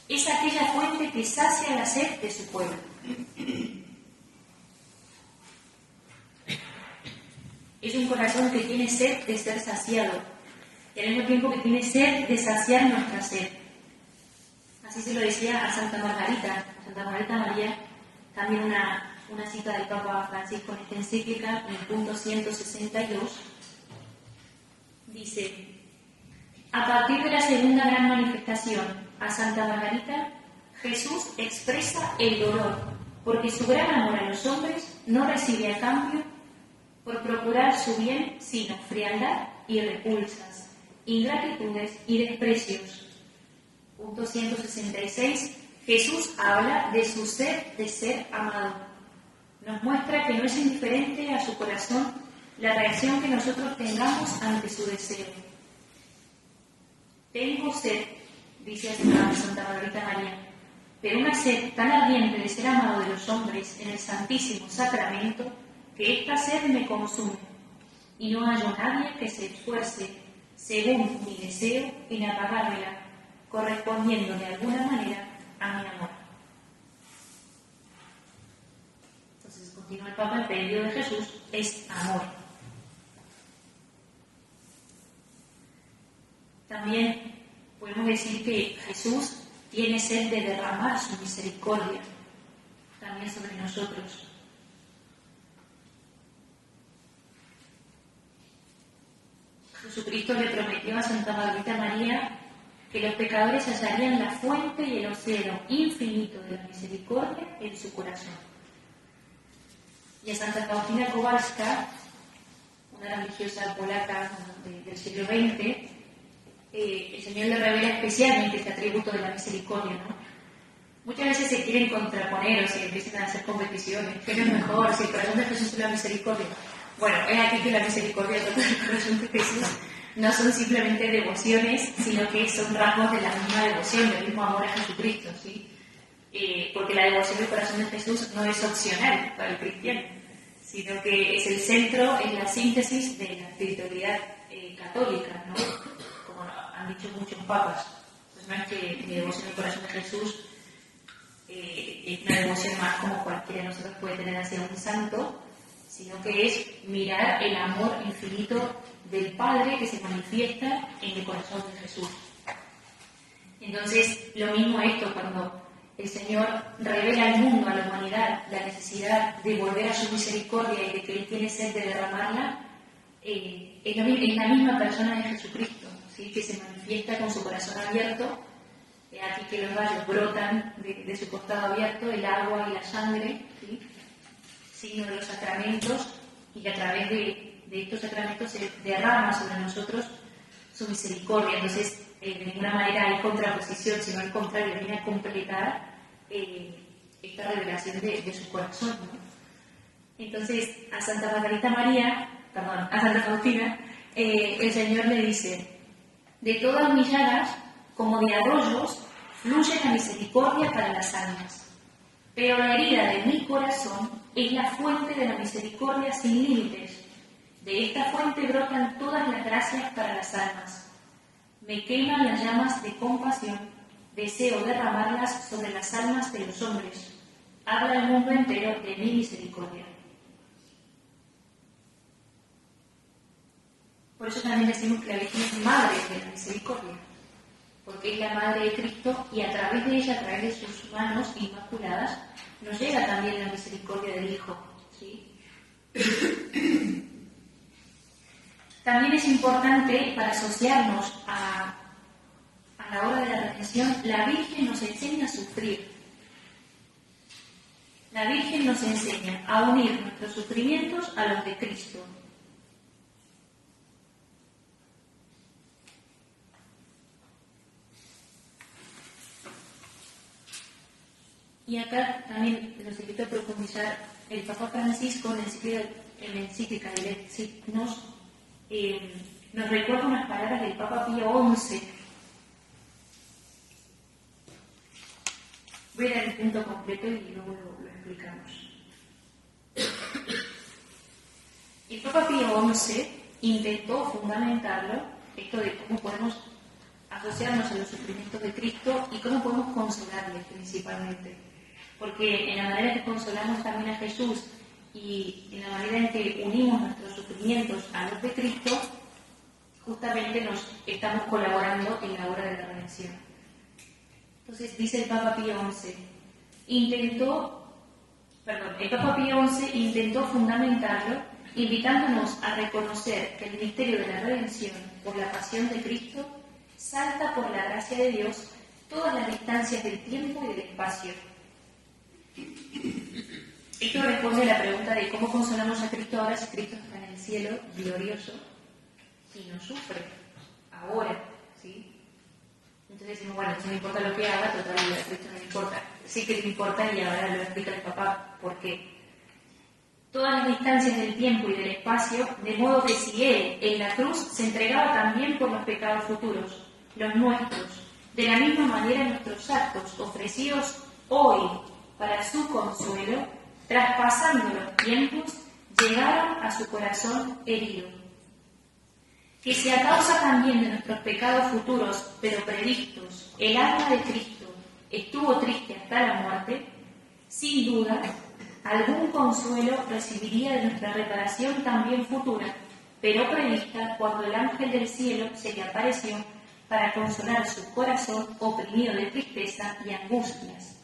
Es aquella fuente que sacia la sed de su pueblo. Es un corazón que tiene sed de ser saciado y al mismo tiempo que tiene sed de saciar nuestra sed. Así se lo decía a Santa Margarita María, también una cita del Papa Francisco en esta encíclica, en el punto 162. Dice, a partir de la segunda gran manifestación a Santa Margarita, Jesús expresa el dolor, porque su gran amor a los hombres no recibe a cambio por procurar su bien, sino frialdad y repulsas, ingratitudes y desprecios. Punto 166. Jesús habla de su sed de ser amado. Nos muestra que no es indiferente a su corazón la reacción que nosotros tengamos ante su deseo. Tengo sed, dice Santa Margarita María, pero una sed tan ardiente de ser amado de los hombres en el Santísimo Sacramento, que esta sed me consume, y no hallo nadie que se esfuerce, según mi deseo, en apagármela, correspondiendo de alguna manera a mi amor. Entonces, continúa el Papa, el pedido de Jesús es amor. También podemos decir que Jesús tiene sed de derramar su misericordia también sobre nosotros. Jesucristo le prometió a Santa Margarita María que los pecadores hallarían la fuente y el océano infinito de la misericordia en su corazón. Y a Santa Faustina Kowalska, una religiosa polaca del siglo XX, el Señor le revela especialmente este atributo de la misericordia, ¿no? Muchas veces se quieren contraponer o se empiezan a hacer competiciones. ¿Qué es mejor? Si el corazón de Jesús es la misericordia. Bueno, es aquí que la misericordia del corazón de Jesús no son simplemente devociones, sino que son rasgos de la misma devoción, del mismo amor a Jesucristo, ¿sí? Porque la devoción del corazón de Jesús no es opcional para el cristiano, sino que es el centro, es la síntesis de la espiritualidad católica, ¿no? Como han dicho muchos papas. Pues no es que mi devoción al corazón de Jesús es una devoción más como cualquiera de nosotros puede tener hacia un santo, sino que es mirar el amor infinito del Padre que se manifiesta en el corazón de Jesús. Entonces, lo mismo esto, cuando el Señor revela al mundo, a la humanidad, la necesidad de volver a su misericordia y de que Él tiene sed de derramarla, es la misma persona de Jesucristo, ¿sí? Que se manifiesta con su corazón abierto. Aquí que los rayos brotan de su costado abierto, el agua y la sangre, ¿sí? Signo de los sacramentos, y a través de estos sacramentos se derrama sobre nosotros su misericordia. Entonces, de ninguna manera hay contraposición, sino al contrario, viene a completar esta revelación de su corazón, ¿no? Entonces, a Santa Faustina, el Señor le dice: de todas mis llagas, como de arroyos, fluye la misericordia para las almas. Pero la herida de mi corazón es la fuente de la misericordia sin límites. De esta fuente brotan todas las gracias para las almas. Me queman las llamas de compasión, deseo derramarlas sobre las almas de los hombres. Habla el mundo entero de mi misericordia. Por eso también decimos que la Virgen es madre de la misericordia, porque es la madre de Cristo y a través de ella, a través de sus manos inmaculadas, nos llega también la misericordia del Hijo, ¿sí? También es importante, para asociarnos a la hora de la redención, la Virgen nos enseña a sufrir. La Virgen nos enseña a unir nuestros sufrimientos a los de Cristo. Y acá también los invito a profundizar. El Papa Francisco, en la encíclica de Let Signos, nos recuerda unas palabras del Papa Pío XI. Voy a dar el punto completo y luego lo explicamos. El Papa Pío XI intentó fundamentarlo, esto de cómo podemos asociarnos a los sufrimientos de Cristo y cómo podemos consolarle principalmente. Porque en la manera que consolamos también a Jesús y en la manera en que unimos nuestros sufrimientos a los de Cristo, justamente nos estamos colaborando en la obra de la redención. Entonces dice el Papa Pío XI, el Papa Pío XI intentó fundamentarlo invitándonos a reconocer que el misterio de la redención por la pasión de Cristo salta por la gracia de Dios todas las distancias del tiempo y del espacio. Esto responde a la pregunta de cómo consolamos a Cristo ahora si Cristo está en el cielo glorioso y no sufre ahora, ¿sí? Entonces decimos, bueno, si no importa lo que haga, total, a Cristo no le importa. Sí que le importa, y ahora lo explica el Papá por qué. Todas las distancias del tiempo y del espacio, de modo que si Él en la cruz se entregaba también por los pecados futuros, los nuestros, de la misma manera nuestros actos ofrecidos hoy para su consuelo, traspasando los tiempos, llegaron a su corazón herido. Que si a causa también de nuestros pecados futuros, pero previstos, el alma de Cristo estuvo triste hasta la muerte, sin duda, algún consuelo recibiría de nuestra reparación también futura, pero prevista cuando el ángel del cielo se le apareció para consolar su corazón oprimido de tristeza y angustias.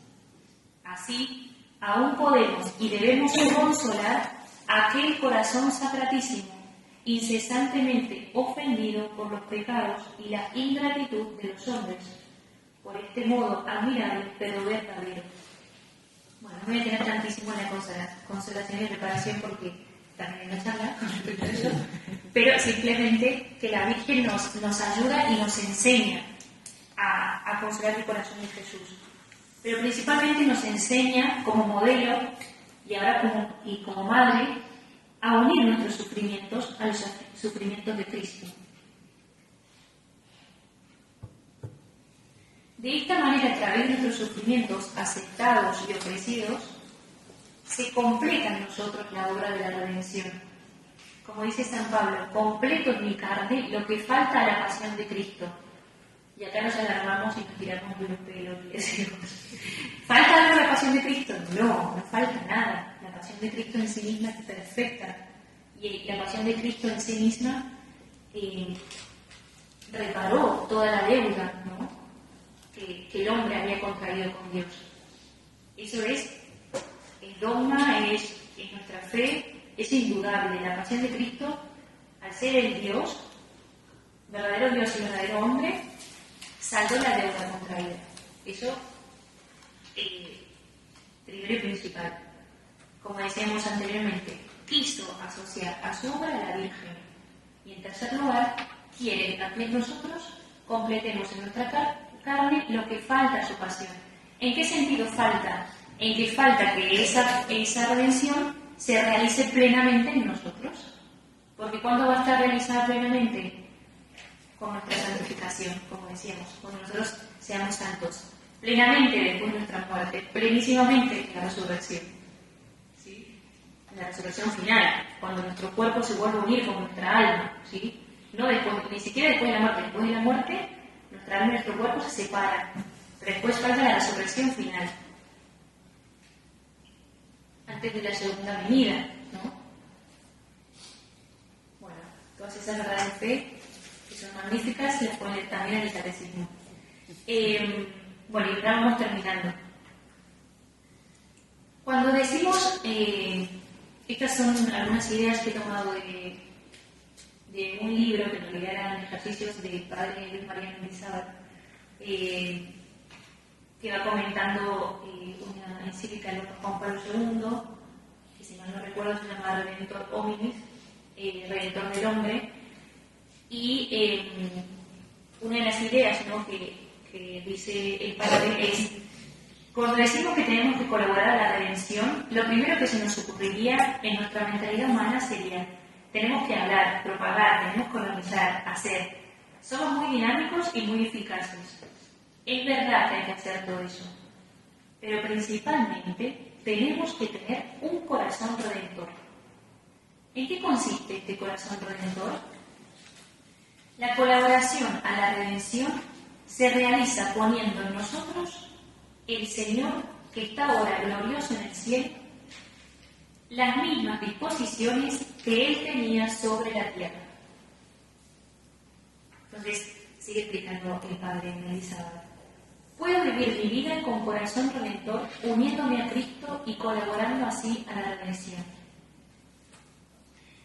Así, aún podemos y debemos consolar a aquel corazón sacratísimo, incesantemente ofendido por los pecados y la ingratitud de los hombres, por este modo admirable pero verdadero. Bueno, no voy a tener tantísimo en la consolación y reparación porque también hay una charla con respecto a eso, pero simplemente que la Virgen nos ayuda y nos enseña a consolar el corazón de Jesús. Pero principalmente nos enseña como modelo y ahora como madre a unir nuestros sufrimientos a los sufrimientos de Cristo. De esta manera, a través de nuestros sufrimientos aceptados y ofrecidos, se completa en nosotros la obra de la redención. Como dice San Pablo, completo en mi carne lo que falta a la pasión de Cristo. Y acá nos alarmamos y nos tiramos de los pelos y decimos, ¿falta algo de la pasión de Cristo? No falta nada. La pasión de Cristo en sí misma es perfecta. Y la pasión de Cristo en sí misma reparó toda la deuda, ¿no?, que el hombre había contraído con Dios. Eso es el dogma, es nuestra fe, es indudable. La pasión de Cristo, al ser el Dios, verdadero Dios y verdadero hombre, saldó la deuda contraída. Eso, primero y principal. Como decíamos anteriormente, quiso asociar a su obra a la Virgen. Y en tercer lugar, quiere que nosotros completemos en nuestra carne lo que falta a su pasión. ¿En qué sentido falta? En que falta que esa redención se realice plenamente en nosotros. Porque ¿cuándo va a estar realizada plenamente? Con nuestra santificación, como decíamos, cuando nosotros seamos santos. Plenamente después de nuestra muerte, plenísimamente en la resurrección. ¿Sí? En la resurrección final, cuando nuestro cuerpo se vuelve a unir con nuestra alma. ¿Sí? No después, ni siquiera después de la muerte. Después de la muerte, nuestra alma y nuestro cuerpo se separan. Pero después falta la resurrección final. Antes de la segunda venida, ¿no? Bueno, todas esas verdades de fe que son magníficas, las ponen también en el catecismo. Bueno, y ahora vamos terminando. Cuando decimos, estas son algunas ideas que he tomado de un libro que en realidad eran ejercicios del padre Luis María Mendizábal, que va comentando una encíclica de Juan Pablo II, que si mal no recuerdo se llama Redentor Hominis, Redentor del Hombre, y una de las ideas, ¿no?, que dice el padre es, cuando decimos que tenemos que colaborar a la redención, lo primero que se nos ocurriría en nuestra mentalidad humana sería, tenemos que hablar, propagar, tenemos que organizar, hacer. Somos muy dinámicos y muy eficaces. Es verdad que hay que hacer todo eso, pero principalmente tenemos que tener un corazón redentor. ¿En qué consiste este corazón redentor? La colaboración a la redención se realiza poniendo en nosotros el Señor, que está ahora glorioso en el cielo, las mismas disposiciones que Él tenía sobre la tierra. Entonces, sigue explicando el padre Mendizábal. Puedo vivir mi vida con corazón redentor, uniéndome a Cristo y colaborando así a la redención.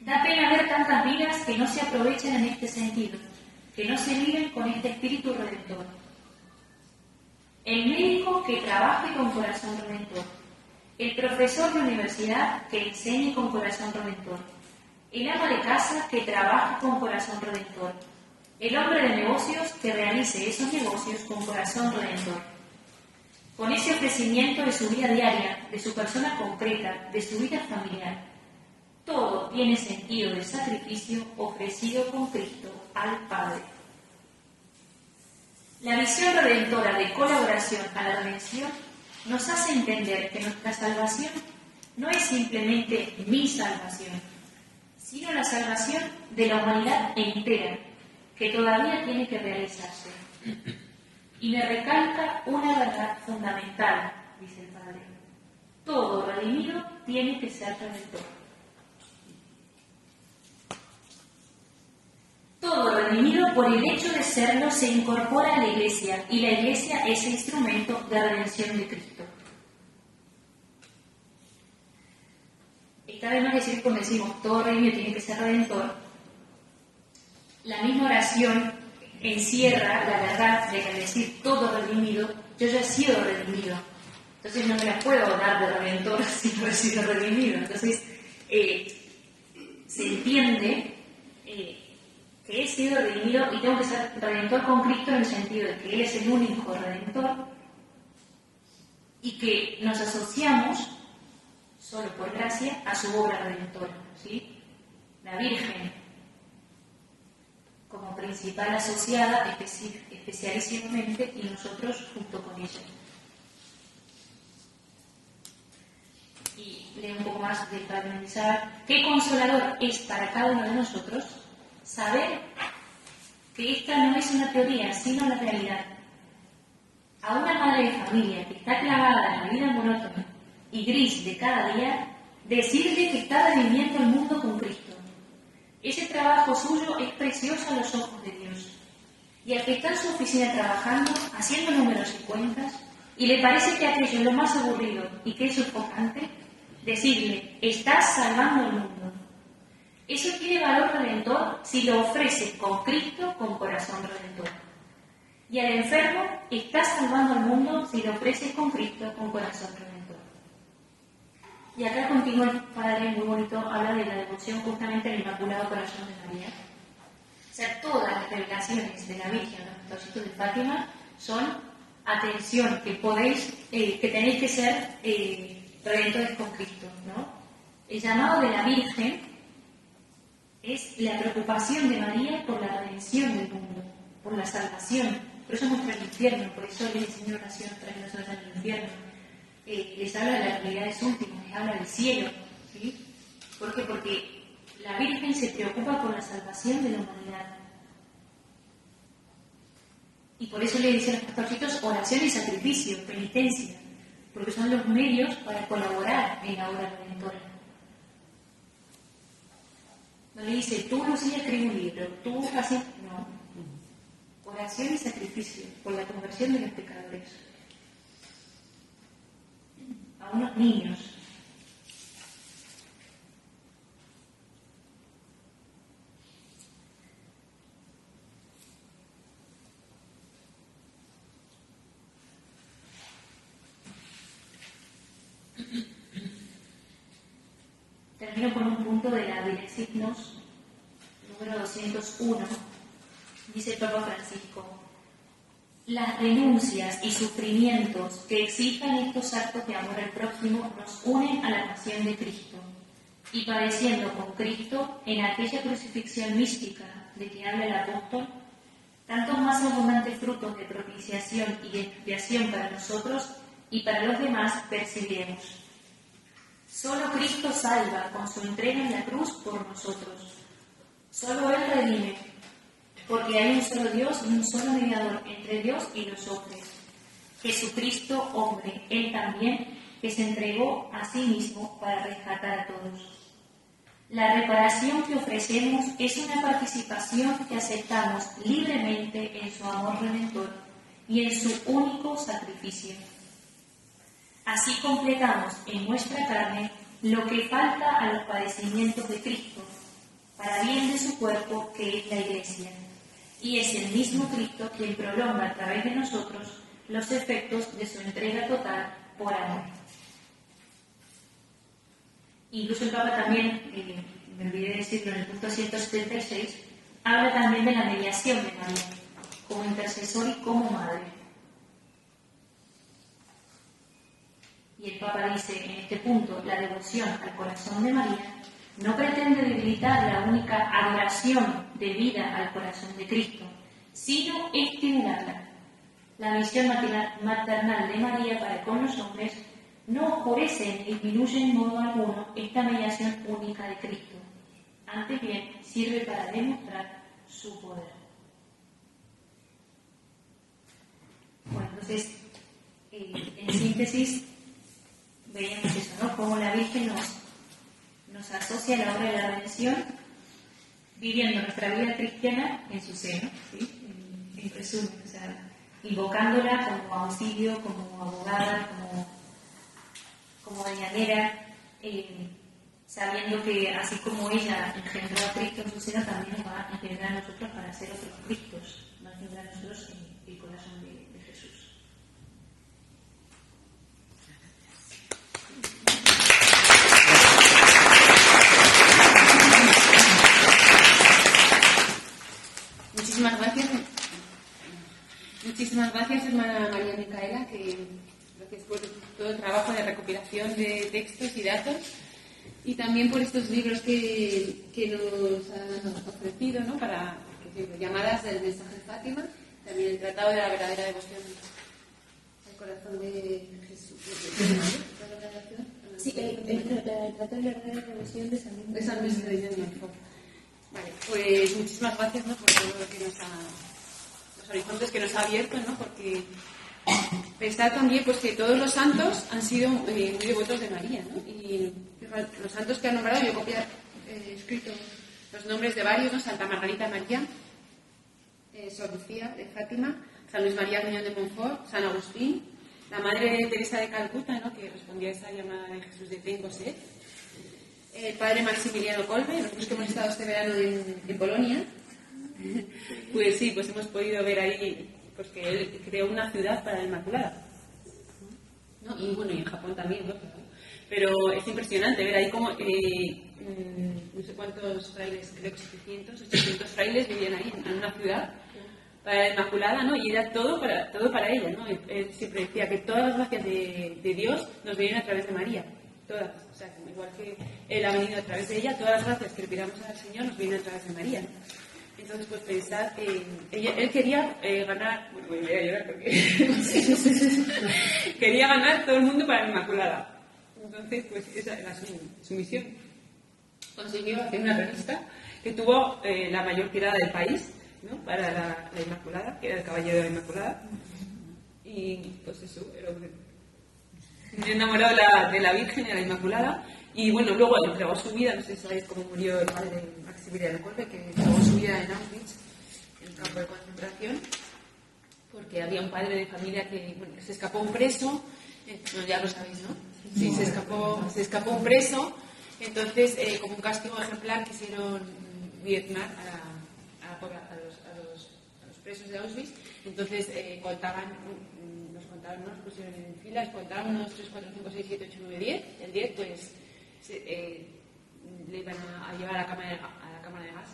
Da pena ver tantas vidas que no se aprovechan en este sentido, que no se viven con este espíritu redentor. El médico que trabaje con corazón redentor, el profesor de universidad que enseñe con corazón redentor, el ama de casa que trabaje con corazón redentor, el hombre de negocios que realice esos negocios con corazón redentor. Con ese ofrecimiento de su vida diaria, de su persona concreta, de su vida familiar, todo tiene sentido de sacrificio ofrecido con Cristo al Padre. La visión redentora de colaboración a la redención nos hace entender que nuestra salvación no es simplemente mi salvación, sino la salvación de la humanidad entera, que todavía tiene que realizarse. Y me recalca una verdad fundamental, dice el Padre. Todo redimido tiene que ser redentor. Todo redimido por el hecho de serlo se incorpora a la Iglesia y la Iglesia es el instrumento de redención de Cristo. Esta vez no es decir cuando decimos todo redimido tiene que ser redentor. La misma oración encierra la verdad de que al decir todo redimido, yo ya he sido redimido. Entonces no me la puedo dar de redentor si no he sido redimido. Entonces se entiende que he sido redimido y tengo que ser redentor con Cristo en el sentido de que Él es el único redentor y que nos asociamos solo por gracia a su obra redentora, ¿sí? La Virgen como principal asociada especialísimamente y nosotros junto con ella. Y leo un poco más de Padre. Qué consolador es para cada uno de nosotros saber que esta no es una teoría, sino la realidad. A una madre de familia que está clavada en la vida monótona y gris de cada día, decirle que está redimiendo el mundo con Cristo. Ese trabajo suyo es precioso a los ojos de Dios. Y al que está en su oficina trabajando, haciendo números y cuentas, y le parece que aquello es lo más aburrido y que es sofocante, decirle, estás salvando el mundo. Eso tiene valor redentor si lo ofreces con Cristo con corazón redentor. Y al enfermo, estás salvando el mundo si lo ofreces con Cristo con corazón redentor. Y acá continúa el Padre, muy bonito, habla de la devoción justamente al Inmaculado Corazón de María. O sea, todas las revelaciones de la Virgen a los pastorcitos de Fátima son, atención, que tenéis que ser redentores con Cristo, ¿no? El llamado de la Virgen es la preocupación de María por la redención del mundo, por la salvación. Por eso muestra el infierno, por eso les enseña oración trayéndonos al infierno. Les habla de las realidades últimas, les habla del cielo, ¿sí? ¿Por qué? Porque la Virgen se preocupa por la salvación de la humanidad. Y por eso le dice a los pastorcitos oración y sacrificio, penitencia, porque son los medios para colaborar en la obra redentora. No le dice, tú, Lucía, escribe un libro, tú, así, no. Oración y sacrificio por la conversión de los pecadores. A unos niños. Termino con un punto de la Vía Signos, número 201. Dice el Papa Francisco: las renuncias y sufrimientos que exijan estos actos de amor al prójimo nos unen a la pasión de Cristo, y padeciendo con Cristo en aquella crucifixión mística de que habla el apóstol, tantos más abundantes frutos de propiciación y de expiación para nosotros y para los demás percibiremos. Solo Cristo salva con su entrega en la cruz por nosotros. Solo Él redime, porque hay un solo Dios y un solo mediador entre Dios y los hombres, Jesucristo hombre, Él también, que se entregó a sí mismo para rescatar a todos. La reparación que ofrecemos es una participación que aceptamos libremente en su amor redentor y en su único sacrificio. Así completamos en nuestra carne lo que falta a los padecimientos de Cristo, para bien de su cuerpo que es la Iglesia. Y es el mismo Cristo quien prolonga a través de nosotros los efectos de su entrega total por amor. Incluso el Papa también, me olvidé de decirlo en el punto 176, habla también de la mediación de María, como intercesor y como madre. Y el Papa dice en este punto, la devoción al corazón de María no pretende debilitar la única adoración debida al corazón de Cristo, sino estimularla. La misión maternal de María para con los hombres no oscurece ni disminuye en modo alguno esta mediación única de Cristo. Antes bien, sirve para demostrar su poder. Bueno, entonces, en síntesis, veíamos eso, ¿no? Cómo la Virgen nos asocia a la obra de la redención, viviendo nuestra vida cristiana en su seno, ¿sí? En resumen, o sea, invocándola como auxilio, como abogada, como dañadera, sabiendo que así como ella engendró a Cristo en su seno, también nos va a engendrar a nosotros para ser otros Cristos, va a engendrar a nosotros en el corazón de Jesús. Muchísimas gracias, hermana María Micaela, que gracias por todo el trabajo de recopilación de textos y datos y también por estos libros que nos han ofrecido, ¿no? Para llamadas del mensaje de Fátima, también el Tratado de la verdadera devoción al corazón de Jesús. Sí, el Tratado de la verdadera devoción de San Luis. De San Luis de Montfort. Vale, pues muchísimas gracias, ¿no? Por todo lo que nos ha, los horizontes que nos ha abierto, ¿no? Porque pensar también pues que todos los santos han sido muy devotos de María, ¿no? Y los santos que han nombrado, yo he escrito los nombres de varios, ¿no? Santa Margarita María, Sor Lucía de Fátima, San Luis María Griñón de Montfort, San Agustín, la Madre Teresa de Calcuta, ¿no? Que respondía a esa llamada de Jesús de Tengo sed, el Padre Maximiliano Kolbe, nosotros que hemos estado este verano en Polonia, pues sí, pues hemos podido ver ahí pues que él creó una ciudad para la Inmaculada, ¿no? Y bueno, y en Japón también, ¿no? Pero es impresionante ver ahí como no sé cuántos frailes, creo que 700, 800 frailes vivían ahí en una ciudad para la Inmaculada, ¿no? Y era todo para ella, ¿no? Él siempre decía que todas las gracias de Dios nos vienen a través de María, todas, o sea, igual que Él ha venido a través de ella, todas las gracias que le pidamos al Señor nos vienen a través de María, ¿no? Entonces, pues pensar, él quería ganar, bueno, voy a llorar porque quería ganar todo el mundo para la Inmaculada. Entonces, pues esa era su misión. Consiguió hacer una revista que tuvo la mayor tirada del país, ¿no? Para la Inmaculada, que era el Caballero de la Inmaculada. Y pues eso, era un enamorado de la Virgen y de la Inmaculada. Y bueno, luego entregó su vida, no sé si sabéis cómo murió el padre Maximiliano Kolbe, que entregó su vida en Auschwitz, en el campo de concentración, porque había un padre de familia que, bueno, se escapó un preso, bueno, ya lo sabéis, ¿no? Sí, se escapó un preso, entonces como un castigo ejemplar quisieron diezmar a los presos de Auschwitz, entonces nos pusieron en filas, contaban 1, 2, 3, 4, 5, 6, 7, 8, 9, 10, el 10 pues le iban a llevar a la cámara de gas.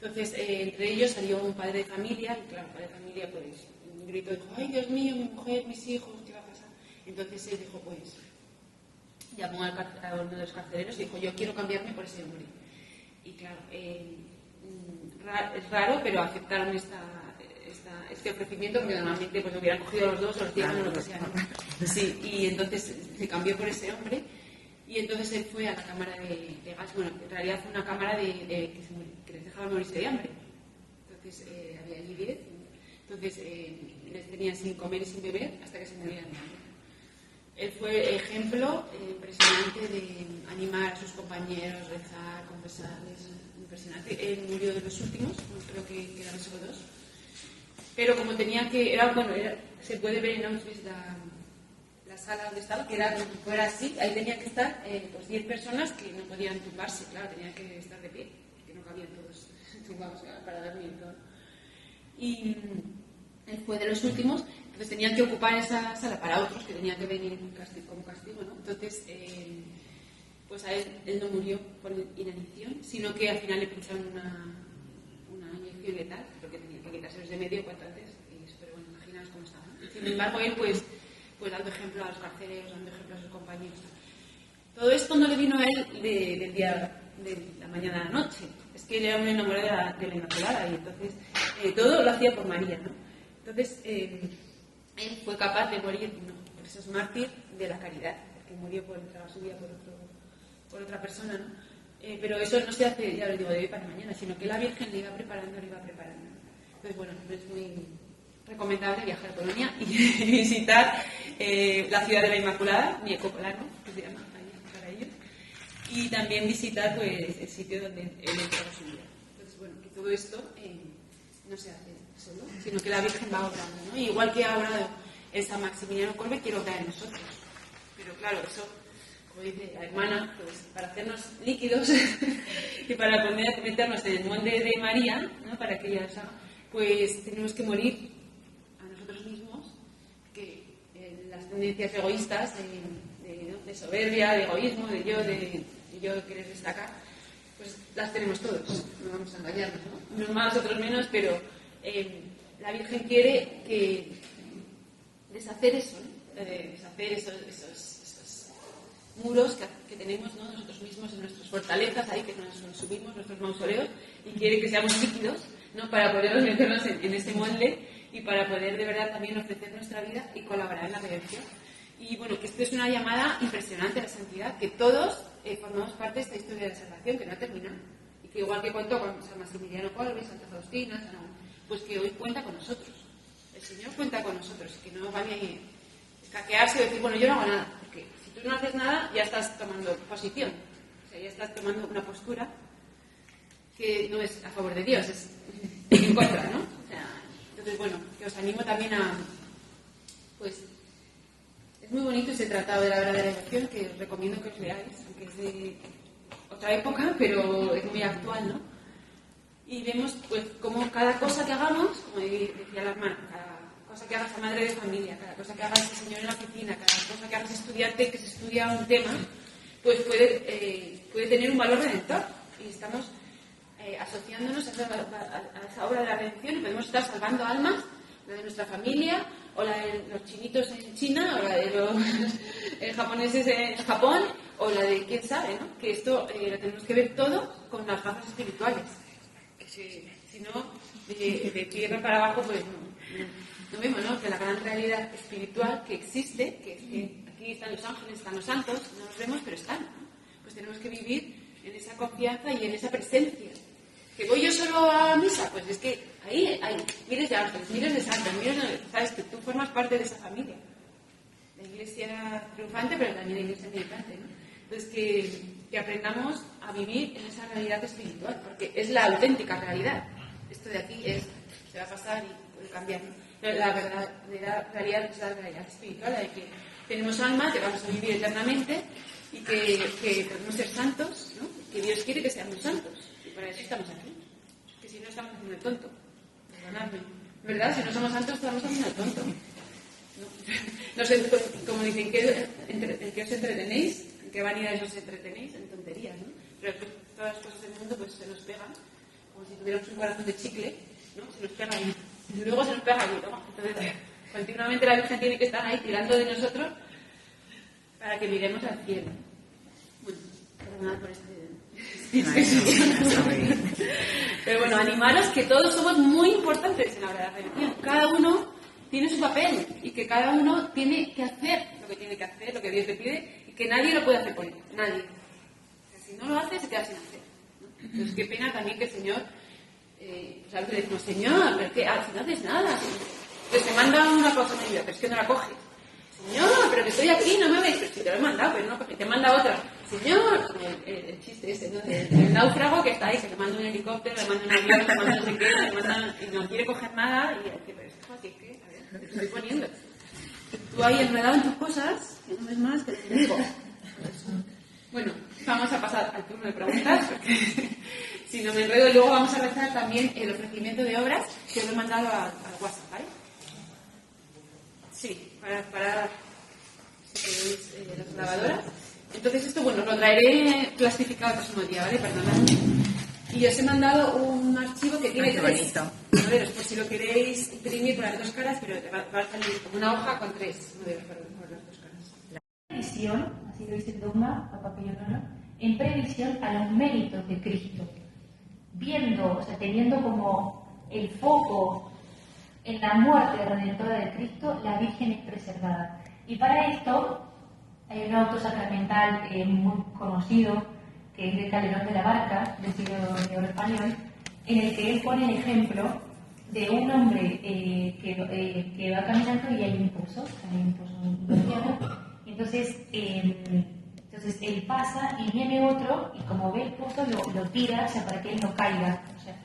Entonces, entre ellos salió un padre de familia, y claro, el padre de familia pues gritó, dijo, ay Dios mío, mi mujer, mis hijos, ¿qué va a pasar? Entonces él dijo, pues, llamó a uno de los carceleros y dijo, yo quiero cambiarme por ese hombre. Y claro, es raro, pero aceptaron este ofrecimiento, porque normalmente pues lo hubieran cogido los dos o los 10 o lo que sea, ¿no? Sí, y entonces se cambió por ese hombre. Y entonces él fue a la cámara de gas, bueno, en realidad fue una cámara que les dejaba morirse de hambre. Entonces había allí 10, entonces les tenían sin comer y sin beber hasta que se murieran de hambre. Él fue ejemplo impresionante de animar a sus compañeros, rezar, confesarles, impresionante. Él murió de los últimos, creo que quedaron solo 2. Pero como tenía que, se puede ver en Auschwitz la sala donde estaba, que era como si fuera así, ahí tenían que estar pues 10 personas que no podían tumbarse, claro, tenían que estar de pie, que no cabían todos tumbados para dormir y todo. Y él fue de los últimos, entonces tenían que ocupar esa sala para otros que tenían que venir como castigo, ¿no? Entonces, pues a él no murió por inanición, sino que al final le pincharon una inyección letal, porque tenía que quitárselos de medio cuanto antes, pero bueno, imaginaos cómo estaba. Sin embargo, él pues dando ejemplo a los carceleros, dando ejemplo a sus compañeros. Todo esto no le vino a él del día, de la mañana a la noche. Es que él era un enamorado de la Inmaculada y entonces todo lo hacía por María, ¿no? Entonces él fue capaz de morir, por esos mártires de la caridad, porque murió por entregar su vida por otra persona, ¿no? Pero eso no se hace, ya lo digo, de hoy para mañana, sino que la Virgen le iba preparando. Entonces, bueno, es muy recomendable viajar a Polonia y visitar la ciudad de la Inmaculada, Niekoполano, que se llama ahí para ellos, y también visitar pues el sitio donde él entregó su vida. todo esto no se hace solo, sino que la Virgen va obrando, ¿no? Y igual que ha obrado en San Maximiliano Kolbe, quiere obrar en nosotros. Pero claro, eso, como dice la hermana, pues para hacernos líquidos y para poder meternos en el molde de María, ¿no? Para que ella haga, pues tenemos que morir a nosotros mismos, que las tendencias egoístas de soberbia, de egoísmo, de yo querer destacar, pues las tenemos todos, no vamos a engañarnos, ¿no? Unos más, otros menos, pero la Virgen quiere que deshacer eso, ¿no? Deshacer esos muros que tenemos, ¿no? Nosotros mismos, en nuestras fortalezas, ahí que nos subimos, nuestros mausoleos, y quiere que seamos líquidos, ¿no? Para poder meternos en ese molde y para poder de verdad también ofrecer nuestra vida y colaborar en la redención. Y bueno, que esto es una llamada impresionante a la santidad, que todos formamos parte de esta historia de la salvación, que no termina, y que igual que contó con San Maximiliano Kolbe, Santa Faustina, pues que hoy cuenta con nosotros. El Señor cuenta con nosotros, que no vaya a escaquearse y decir, bueno, yo no hago nada, porque si tú no haces nada, ya estás tomando posición, o sea, ya estás tomando una postura que no es a favor de Dios, es en contra, ¿no? O sea, entonces, bueno, que os animo también a, pues, es muy bonito ese tratado de la verdadera devoción, que os recomiendo que os leáis, aunque es de otra época, pero es muy actual, ¿no? Y vemos, pues, como cada cosa que hagamos, como decía la hermana, cada cosa que haga esa madre de familia, cada cosa que haga ese señor en la oficina, cada cosa que haga ese estudiante que se estudia un tema, pues puede tener un valor redentor. Y estamos asociándonos a esa obra de la redención y podemos estar salvando almas, la de nuestra familia, o la de los chinitos en China, o la de los japoneses en Japón, o la de quién sabe, ¿no? Que esto lo tenemos que ver todo con las gafas espirituales. Si no, de tierra para abajo, pues no vemos, ¿no? Que la gran realidad espiritual que existe, que es que aquí están los ángeles, están los santos, no los vemos, pero están, ¿no? Pues tenemos que vivir en esa confianza y en esa presencia. ¿Que voy yo solo a misa? Pues es que ahí hay miles de ángeles, miles de santos, sabes que tú formas parte de esa familia. La iglesia triunfante, pero también la iglesia militante, ¿no? Entonces que aprendamos a vivir en esa realidad espiritual, porque es la auténtica realidad. Esto de aquí se va a pasar y puede cambiar, ¿no? Pero la verdadera realidad es la realidad espiritual, la de que tenemos alma, que vamos a vivir eternamente y que podemos ser santos, ¿no? Que Dios quiere que seamos santos. Y para eso estamos aquí. Que si no estamos haciendo el tonto. Perdonadme. ¿Verdad? Si no somos santos, estamos haciendo el tonto. No sé, como dicen, ¿en qué os entretenéis? ¿En qué vanidades os entretenéis? En tonterías, ¿no? Pero todas las cosas del mundo pues se nos pegan, como si tuviéramos un corazón de chicle, ¿no? Se nos pega ahí. Y luego se nos pega ahí, ¿no? Entonces, continuamente la Virgen tiene que estar ahí tirando de nosotros para que miremos al cielo. Bueno, perdonad por pero bueno, animaros que todos somos muy importantes en la hora de la redención. Cada uno tiene su papel y que cada uno tiene que hacer lo que tiene que hacer, lo que Dios le pide, y que nadie lo puede hacer por él, nadie. O sea, si no lo hace, se queda sin hacer, ¿no? Entonces, qué pena también que el Señor, pues a veces le decimos, Señor, pero es que si no haces nada, pues te manda una cosa en vida, pero es que no la coges. Señor, pero que estoy aquí, no me veis, pero si te lo he mandado, pero no, porque te manda otra. Señor, el chiste ese, ¿no? El náufrago que está ahí, que le manda un helicóptero, le manda un avión, le manda no sé qué, le manda, y no quiere coger nada, y dice, pero esto aquí es que, a ver, te estoy poniendo. Tú ahí enredado en tus cosas, que no ves más que te digo. Bueno, vamos a pasar al turno de preguntas, porque si no me enredo, luego vamos a rezar también el ofrecimiento de obras que os he mandado al WhatsApp, ¿vale? Sí, para si queréis las lavadoras. Entonces esto, bueno, lo traeré clasificado el próximo día, ¿vale? Perdonadme. Y os he mandado un archivo que tiene tres modelos, por si lo queréis imprimir con las dos caras, pero va a salir como una hoja con tres modelos por las dos caras. La previsión, así lo dice el dogma, Papa Pío IX, en previsión a los méritos de Cristo, viendo, o sea, teniendo como el foco en la muerte redentora de Cristo, la Virgen es preservada. Y para esto hay un auto sacramental muy conocido, que es de Calderón de la Barca, del siglo de oro español, en el que él pone el ejemplo de un hombre que va caminando y hay un pozo entonces él pasa y viene otro y como ve el pozo lo tira, o sea, para que él no caiga. O sea,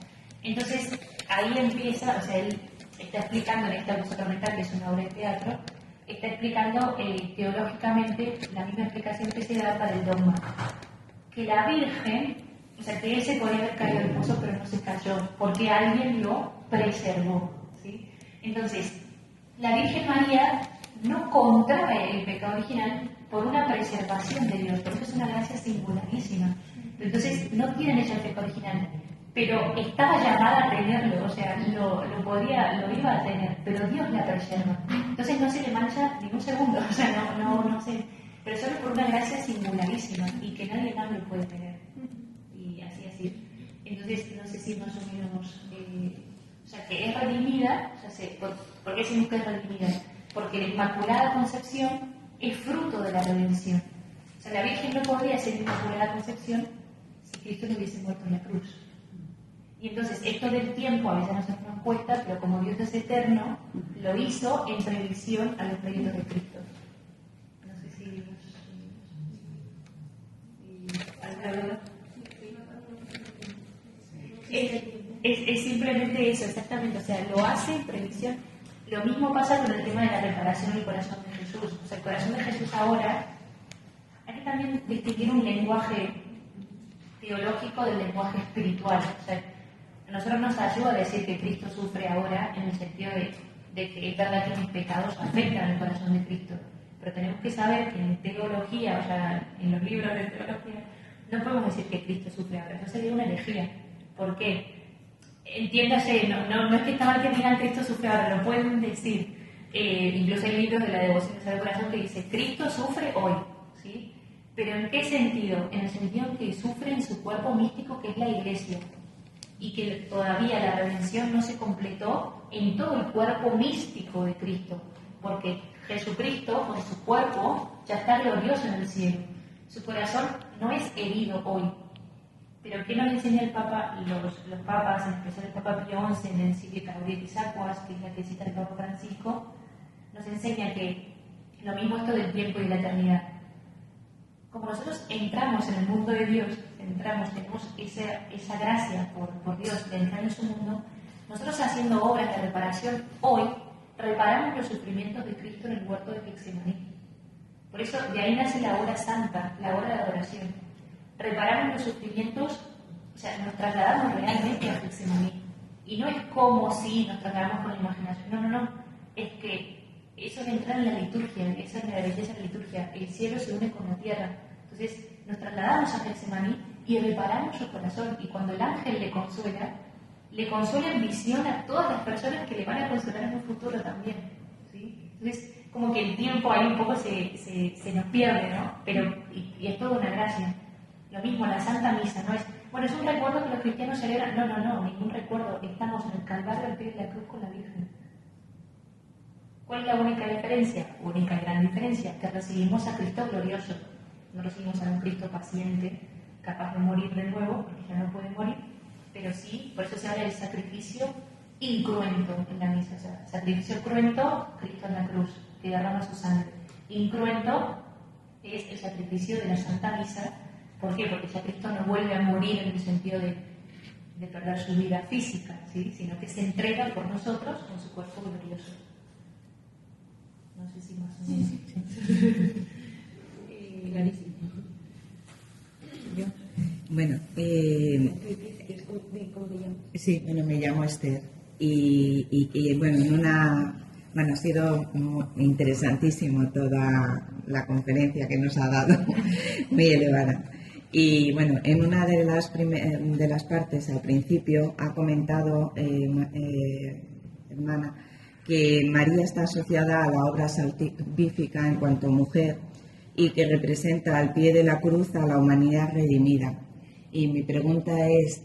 Entonces, ahí empieza, o sea, él está explicando en esta obra sacramental, que es una obra de teatro, está explicando teológicamente la misma explicación que se da para el dogma. Que la Virgen, o sea, que él se podía haber caído del pozo, pero no se cayó, porque alguien lo preservó, ¿sí? Entonces, la Virgen María no contrae el pecado original por una preservación de Dios, porque es una gracia singularísima. Entonces, no tienen ella el pecado original, pero estaba llamada a tenerlo, o sea, lo iba a tener, pero Dios la preserva. Entonces no se le mancha ni un segundo, o sea, no sé, pero solo por una gracia singularísima y que nadie más lo puede tener. Y así. Entonces, no sé si más o menos, o sea, que es redimida, o sea, ¿por qué decimos que es redimida? Porque la Inmaculada Concepción es fruto de la redención. O sea, la Virgen no podría ser Inmaculada Concepción si Cristo no hubiese muerto en la cruz. Y entonces, esto del tiempo a veces no se nos cuesta, pero como Dios es eterno, lo hizo en previsión a los méritos de Cristo. No sé si... Es simplemente eso, exactamente. O sea, lo hace en previsión. Lo mismo pasa con el tema de la reparación del corazón de Jesús. O sea, el corazón de Jesús ahora, hay que también distinguir un lenguaje teológico del lenguaje espiritual. O sea, a nosotros nos ayuda a decir que Cristo sufre ahora en el sentido de que es verdad que mis pecados afectan al corazón de Cristo. Pero tenemos que saber que en teología, o sea, en los libros de teología, no podemos decir que Cristo sufre ahora. Eso sería una herejía. ¿Por qué? Entiéndase, no es que está mal que digan Cristo sufre ahora, lo pueden decir. Incluso hay libros de la devoción del corazón que dice Cristo sufre hoy, ¿sí? Pero ¿en qué sentido? En el sentido en que sufre en su cuerpo místico, que es la Iglesia, y que todavía la redención no se completó en todo el cuerpo místico de Cristo, porque Jesucristo con su cuerpo ya está glorioso en el cielo. Su corazón no es herido hoy. Pero ¿qué nos enseña el Papa, los papas, en especial el Papa Pío XI en la encíclica Aurietis Aquas, que es la que cita el Papa Francisco? Nos enseña que lo mismo esto del tiempo y de la eternidad. Como nosotros entramos en el mundo de Dios, tenemos esa gracia por Dios de entrar en su mundo, nosotros haciendo obras de reparación hoy, reparamos los sufrimientos de Cristo en el huerto de Getsemaní. Por eso de ahí nace la hora santa, la hora de adoración. Reparamos los sufrimientos, o sea, nos trasladamos realmente a Getsemaní. Y no es como si nos trasladamos con la imaginación, no. Es que eso es entrar en la liturgia, esa es la belleza de la liturgia. El cielo se une con la tierra. Entonces, nos trasladamos a Getsemaní y reparamos su corazón. Y cuando el ángel le consuela en visión a todas las personas que le van a consolar en un futuro también, ¿sí? Entonces, como que el tiempo ahí un poco se nos pierde, ¿no? Pero, y es toda una gracia. Lo mismo, la Santa Misa, no es... Bueno, es un recuerdo que los cristianos celebran. No, ningún recuerdo. Estamos en el Calvario al pie de la cruz con la Virgen. ¿Cuál es la única diferencia? Única y gran diferencia, que recibimos a Cristo glorioso. No recibimos a un Cristo paciente, capaz de morir de nuevo, porque ya no puede morir, pero sí, por eso se habla del sacrificio incruento en la misa. O sea, sacrificio cruento, Cristo en la cruz, que derrama su sangre. Incruento es el sacrificio de la Santa Misa. ¿Por qué? Porque ya Cristo no vuelve a morir en el sentido de perder su vida física, ¿sí? Sino que se entrega por nosotros con su cuerpo glorioso. No sé si más o menos. Sí. Clarísimo. ¿Yo? Bueno, ¿Cómo te llamas? sí, bueno, me llamo Esther y bueno, ha sido interesantísimo toda la conferencia que nos ha dado, muy elevada. Y bueno, en una de las partes al principio ha comentado, hermana, que María está asociada a la obra salvífica en cuanto mujer y que representa al pie de la cruz a la humanidad redimida. Y mi pregunta es,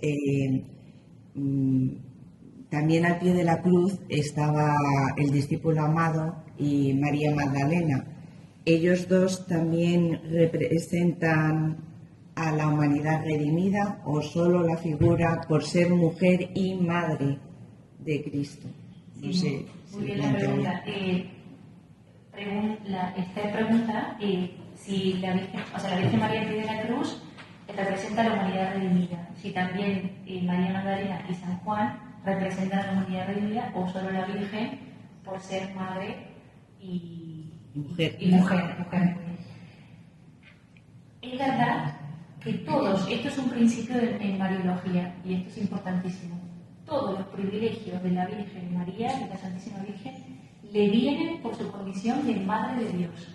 también al pie de la cruz estaba el discípulo amado y María Magdalena. ¿Ellos dos también representan a la humanidad redimida o solo la figura por ser mujer y madre de Cristo? No sé. Muy bien la pregunta. Esta pregunta, si la Virgen María al pie de la cruz representa a la humanidad redimida. si también María Magdalena y San Juan representan la humanidad redimida o solo la Virgen por ser madre y mujer. Es verdad que todos, esto es un principio en Mariología y esto es importantísimo, todos los privilegios de la Virgen María, de la Santísima Virgen, le vienen por su condición de Madre de Dios.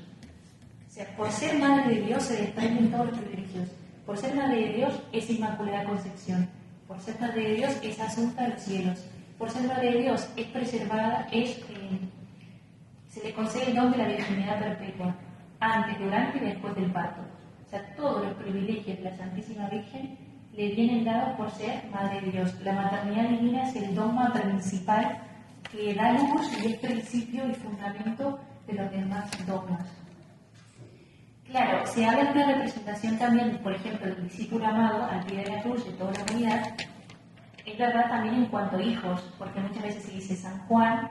O sea, por ser Madre de Dios se desprenden todos los privilegios. Por ser Madre de Dios es Inmaculada Concepción. Por ser Madre de Dios es Asunta a los cielos. Por ser Madre de Dios es preservada, se le concede el don de la virginidad perpetua, antes, durante y después del parto. O sea, todos los privilegios de la Santísima Virgen le vienen dados por ser Madre de Dios. La maternidad divina es el dogma principal que da luz y es principio y fundamento de los demás dogmas. Claro, se habla de una representación también, por ejemplo, del discípulo amado al pie de la cruz de toda la humanidad. Es verdad también en cuanto a hijos, porque muchas veces se dice San Juan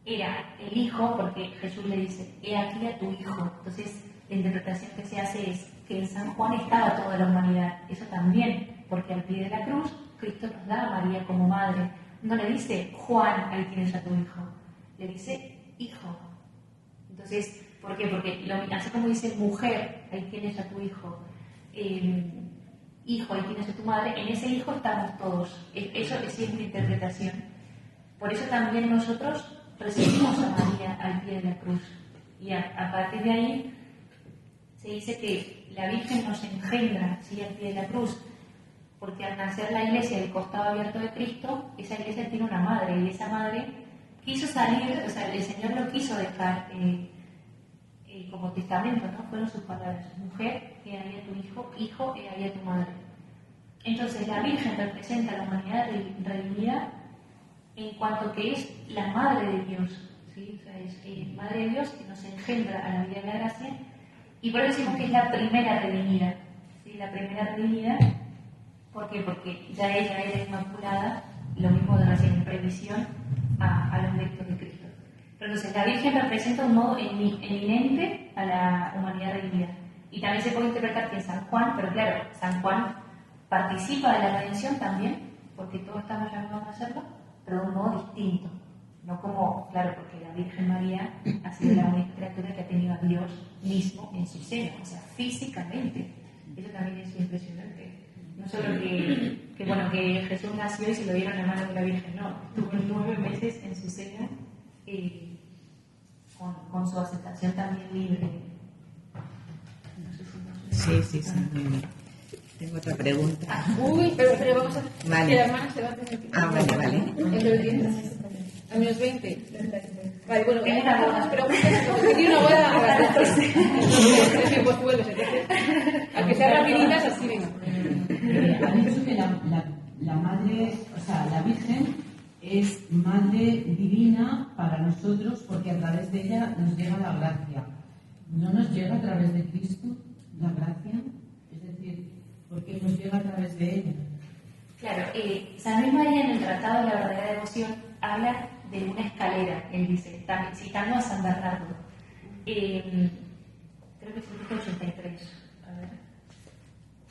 era el hijo, porque Jesús le dice, he aquí a tu hijo. Entonces, la interpretación que se hace es que en San Juan estaba toda la humanidad. Eso también, porque al pie de la cruz, Cristo nos da a María como madre. No le dice, Juan, ahí tienes a tu hijo. Le dice, hijo. Entonces, ¿por qué? Porque así como dice mujer, ahí tienes a tu hijo. Hijo, ahí tienes a tu madre. En ese hijo estamos todos. Eso es siempre interpretación. Por eso también nosotros recibimos a María al pie de la cruz. Y a partir de ahí se dice que la Virgen nos engendra, ¿sí?, al pie de la cruz. Porque al nacer la iglesia del costado abierto de Cristo, esa iglesia tiene una madre, y esa madre quiso salir, o sea, el Señor lo quiso dejar como testamento, ¿no? Fueron sus palabras: mujer, he ahí a tu hijo, hijo, he ahí a tu madre. Entonces, la Virgen representa a la humanidad redimida en cuanto que es la madre de Dios, ¿sí? O sea, es madre de Dios que nos engendra a la vida de la gracia, y por eso decimos que es la primera redimida, ¿sí? La primera redimida. ¿Por qué? Porque ya ella era inmaculada, lo mismo de recién en previsión a los méritos de Cristo. Pero entonces la Virgen representa un modo eminente a la humanidad redimida. Y también se puede interpretar que en San Juan, pero claro, San Juan participa de la redención también, porque todos estamos llamados a hacerlo, pero de un modo distinto. No como, claro, porque la Virgen María ha sido la única criatura que ha tenido a Dios mismo en su seno, o sea, físicamente. Eso también es impresionante. No solo que Jesús nació y se lo dieron a mano de la Virgen, no, estuvo 9 meses en su seno con su aceptación también libre. No sé si Sí, muy bien. Tengo otra pregunta. Uy, pero vamos a... Vale. Que la hermana se va a tener que... Vale. ¿En los 10? A menos 20. Vale, bueno, hay unas preguntas porque tiene una boda a las 12. Entonces, tiempos vuelos, aunque sean rapiditas, así venga. Han dicho que la madre, o sea, la Virgen es madre divina para nosotros porque a través de ella nos llega la gracia. ¿No nos llega a través de Cristo la gracia? Es decir, ¿por qué nos llega a través de ella? Claro, San Luis María en el Tratado de la Verdadera Devoción habla de una escalera, él dice, también citando a San Bernardo. Creo que es el 83. A ver.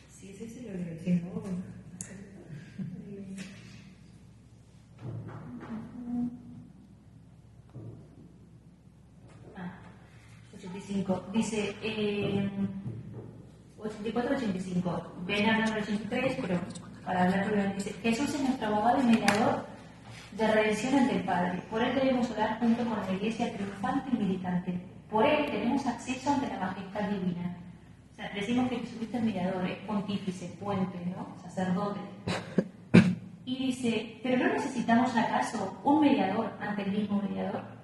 Si es ese, lo leo. Si no, bueno. 85. Dice 84-85. Ven a hablar 83, pero para hablar brevemente dice: Jesús es nuestro abogado y mediador de redención ante el Padre. Por él debemos orar junto con la Iglesia triunfante y militante. Por él tenemos acceso ante la majestad divina. O sea, decimos que Jesucristo es mediador, es pontífice, puente, ¿no? Sacerdote. Y dice: ¿pero no necesitamos acaso un mediador ante el mismo mediador?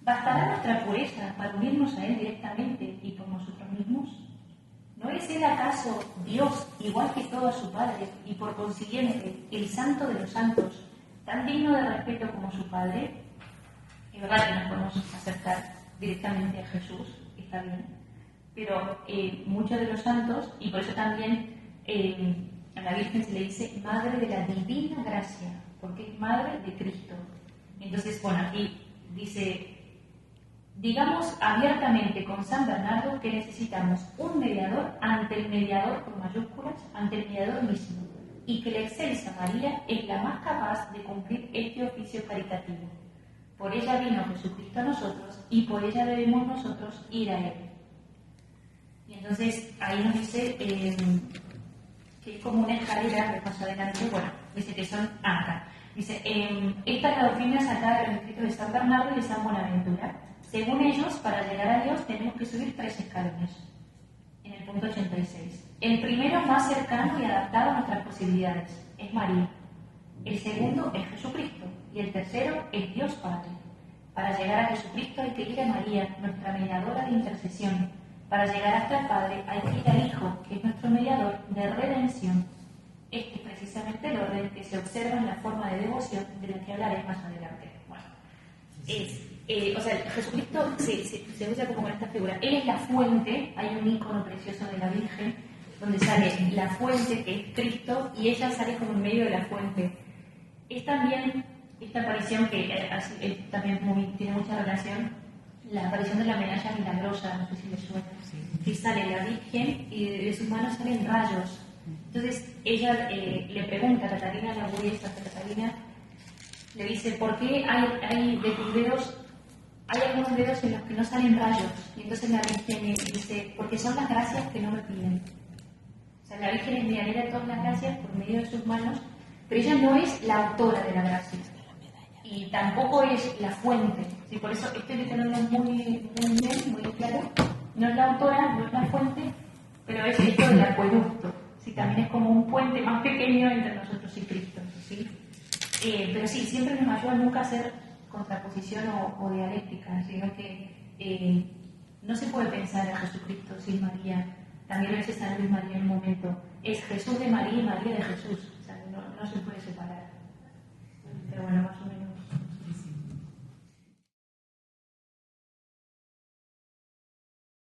¿Bastará nuestra pureza para unirnos a él directamente y por nosotros mismos? ¿No es él acaso Dios, igual que todo a su Padre, y por consiguiente el santo de los santos, tan digno de respeto como su Padre? Es verdad que nos podemos acercar directamente a Jesús, está bien, pero muchos de los santos, y por eso también a la Virgen se le dice Madre de la Divina Gracia, porque es Madre de Cristo. Entonces, bueno, aquí dice: digamos abiertamente con San Bernardo que necesitamos un mediador ante el mediador, con mayúsculas, ante el mediador mismo, y que la excelsa María es la más capaz de cumplir este oficio caritativo. Por ella vino Jesucristo a nosotros y por ella debemos nosotros ir a Él. Y entonces ahí nos dice que es como una escalera, más adelante, bueno, dice que son acá. Dice, esta es la doctrina sacada de los escritos de San Bernardo y de San Buenaventura. Según ellos, para llegar a Dios tenemos que subir 3 escalones. En el punto 86. El primero, más cercano y adaptado a nuestras posibilidades, es María. El segundo es Jesucristo. Y el tercero es Dios Padre. Para llegar a Jesucristo hay que ir a María, nuestra mediadora de intercesión. Para llegar hasta el Padre hay que ir al Hijo, que es nuestro mediador de redención. Este es precisamente el orden que se observa en la forma de devoción de la que hablaré más adelante. Bueno, Jesucristo se usa como esta figura. Él es la fuente, hay un ícono precioso de la Virgen, donde sale la fuente, que es Cristo, y ella sale como en medio de la fuente. Es también esta aparición que también tiene mucha relación, la aparición de la medalla milagrosa, no sé si les suena, que sale la Virgen y de sus manos salen rayos. Entonces ella le pregunta a Catalina, la burguesa Catalina, le dice, ¿por qué hay de tus dedos, hay algunos dedos en los que no salen rayos? Y entonces la Virgen dice, porque son las gracias que no me piden. O sea, la Virgen es medianera de todas las gracias por medio de sus manos, pero ella no es la autora de la gracia. Y tampoco es la fuente. ¿Sí? Por eso esto hay que tenerlo muy bien, muy claro. No es la autora, no es la fuente, pero es esto del acueducto. ¿Sí? También es como un puente más pequeño entre nosotros y Cristo. ¿Sí? Pero sí, siempre nos ayuda nunca a hacer contraposición o dialéctica, sino que no se puede pensar a Jesucristo sin María. También lo dice San Luis María en un momento. Es Jesús de María y María de Jesús. O sea, no se puede separar. Pero bueno, más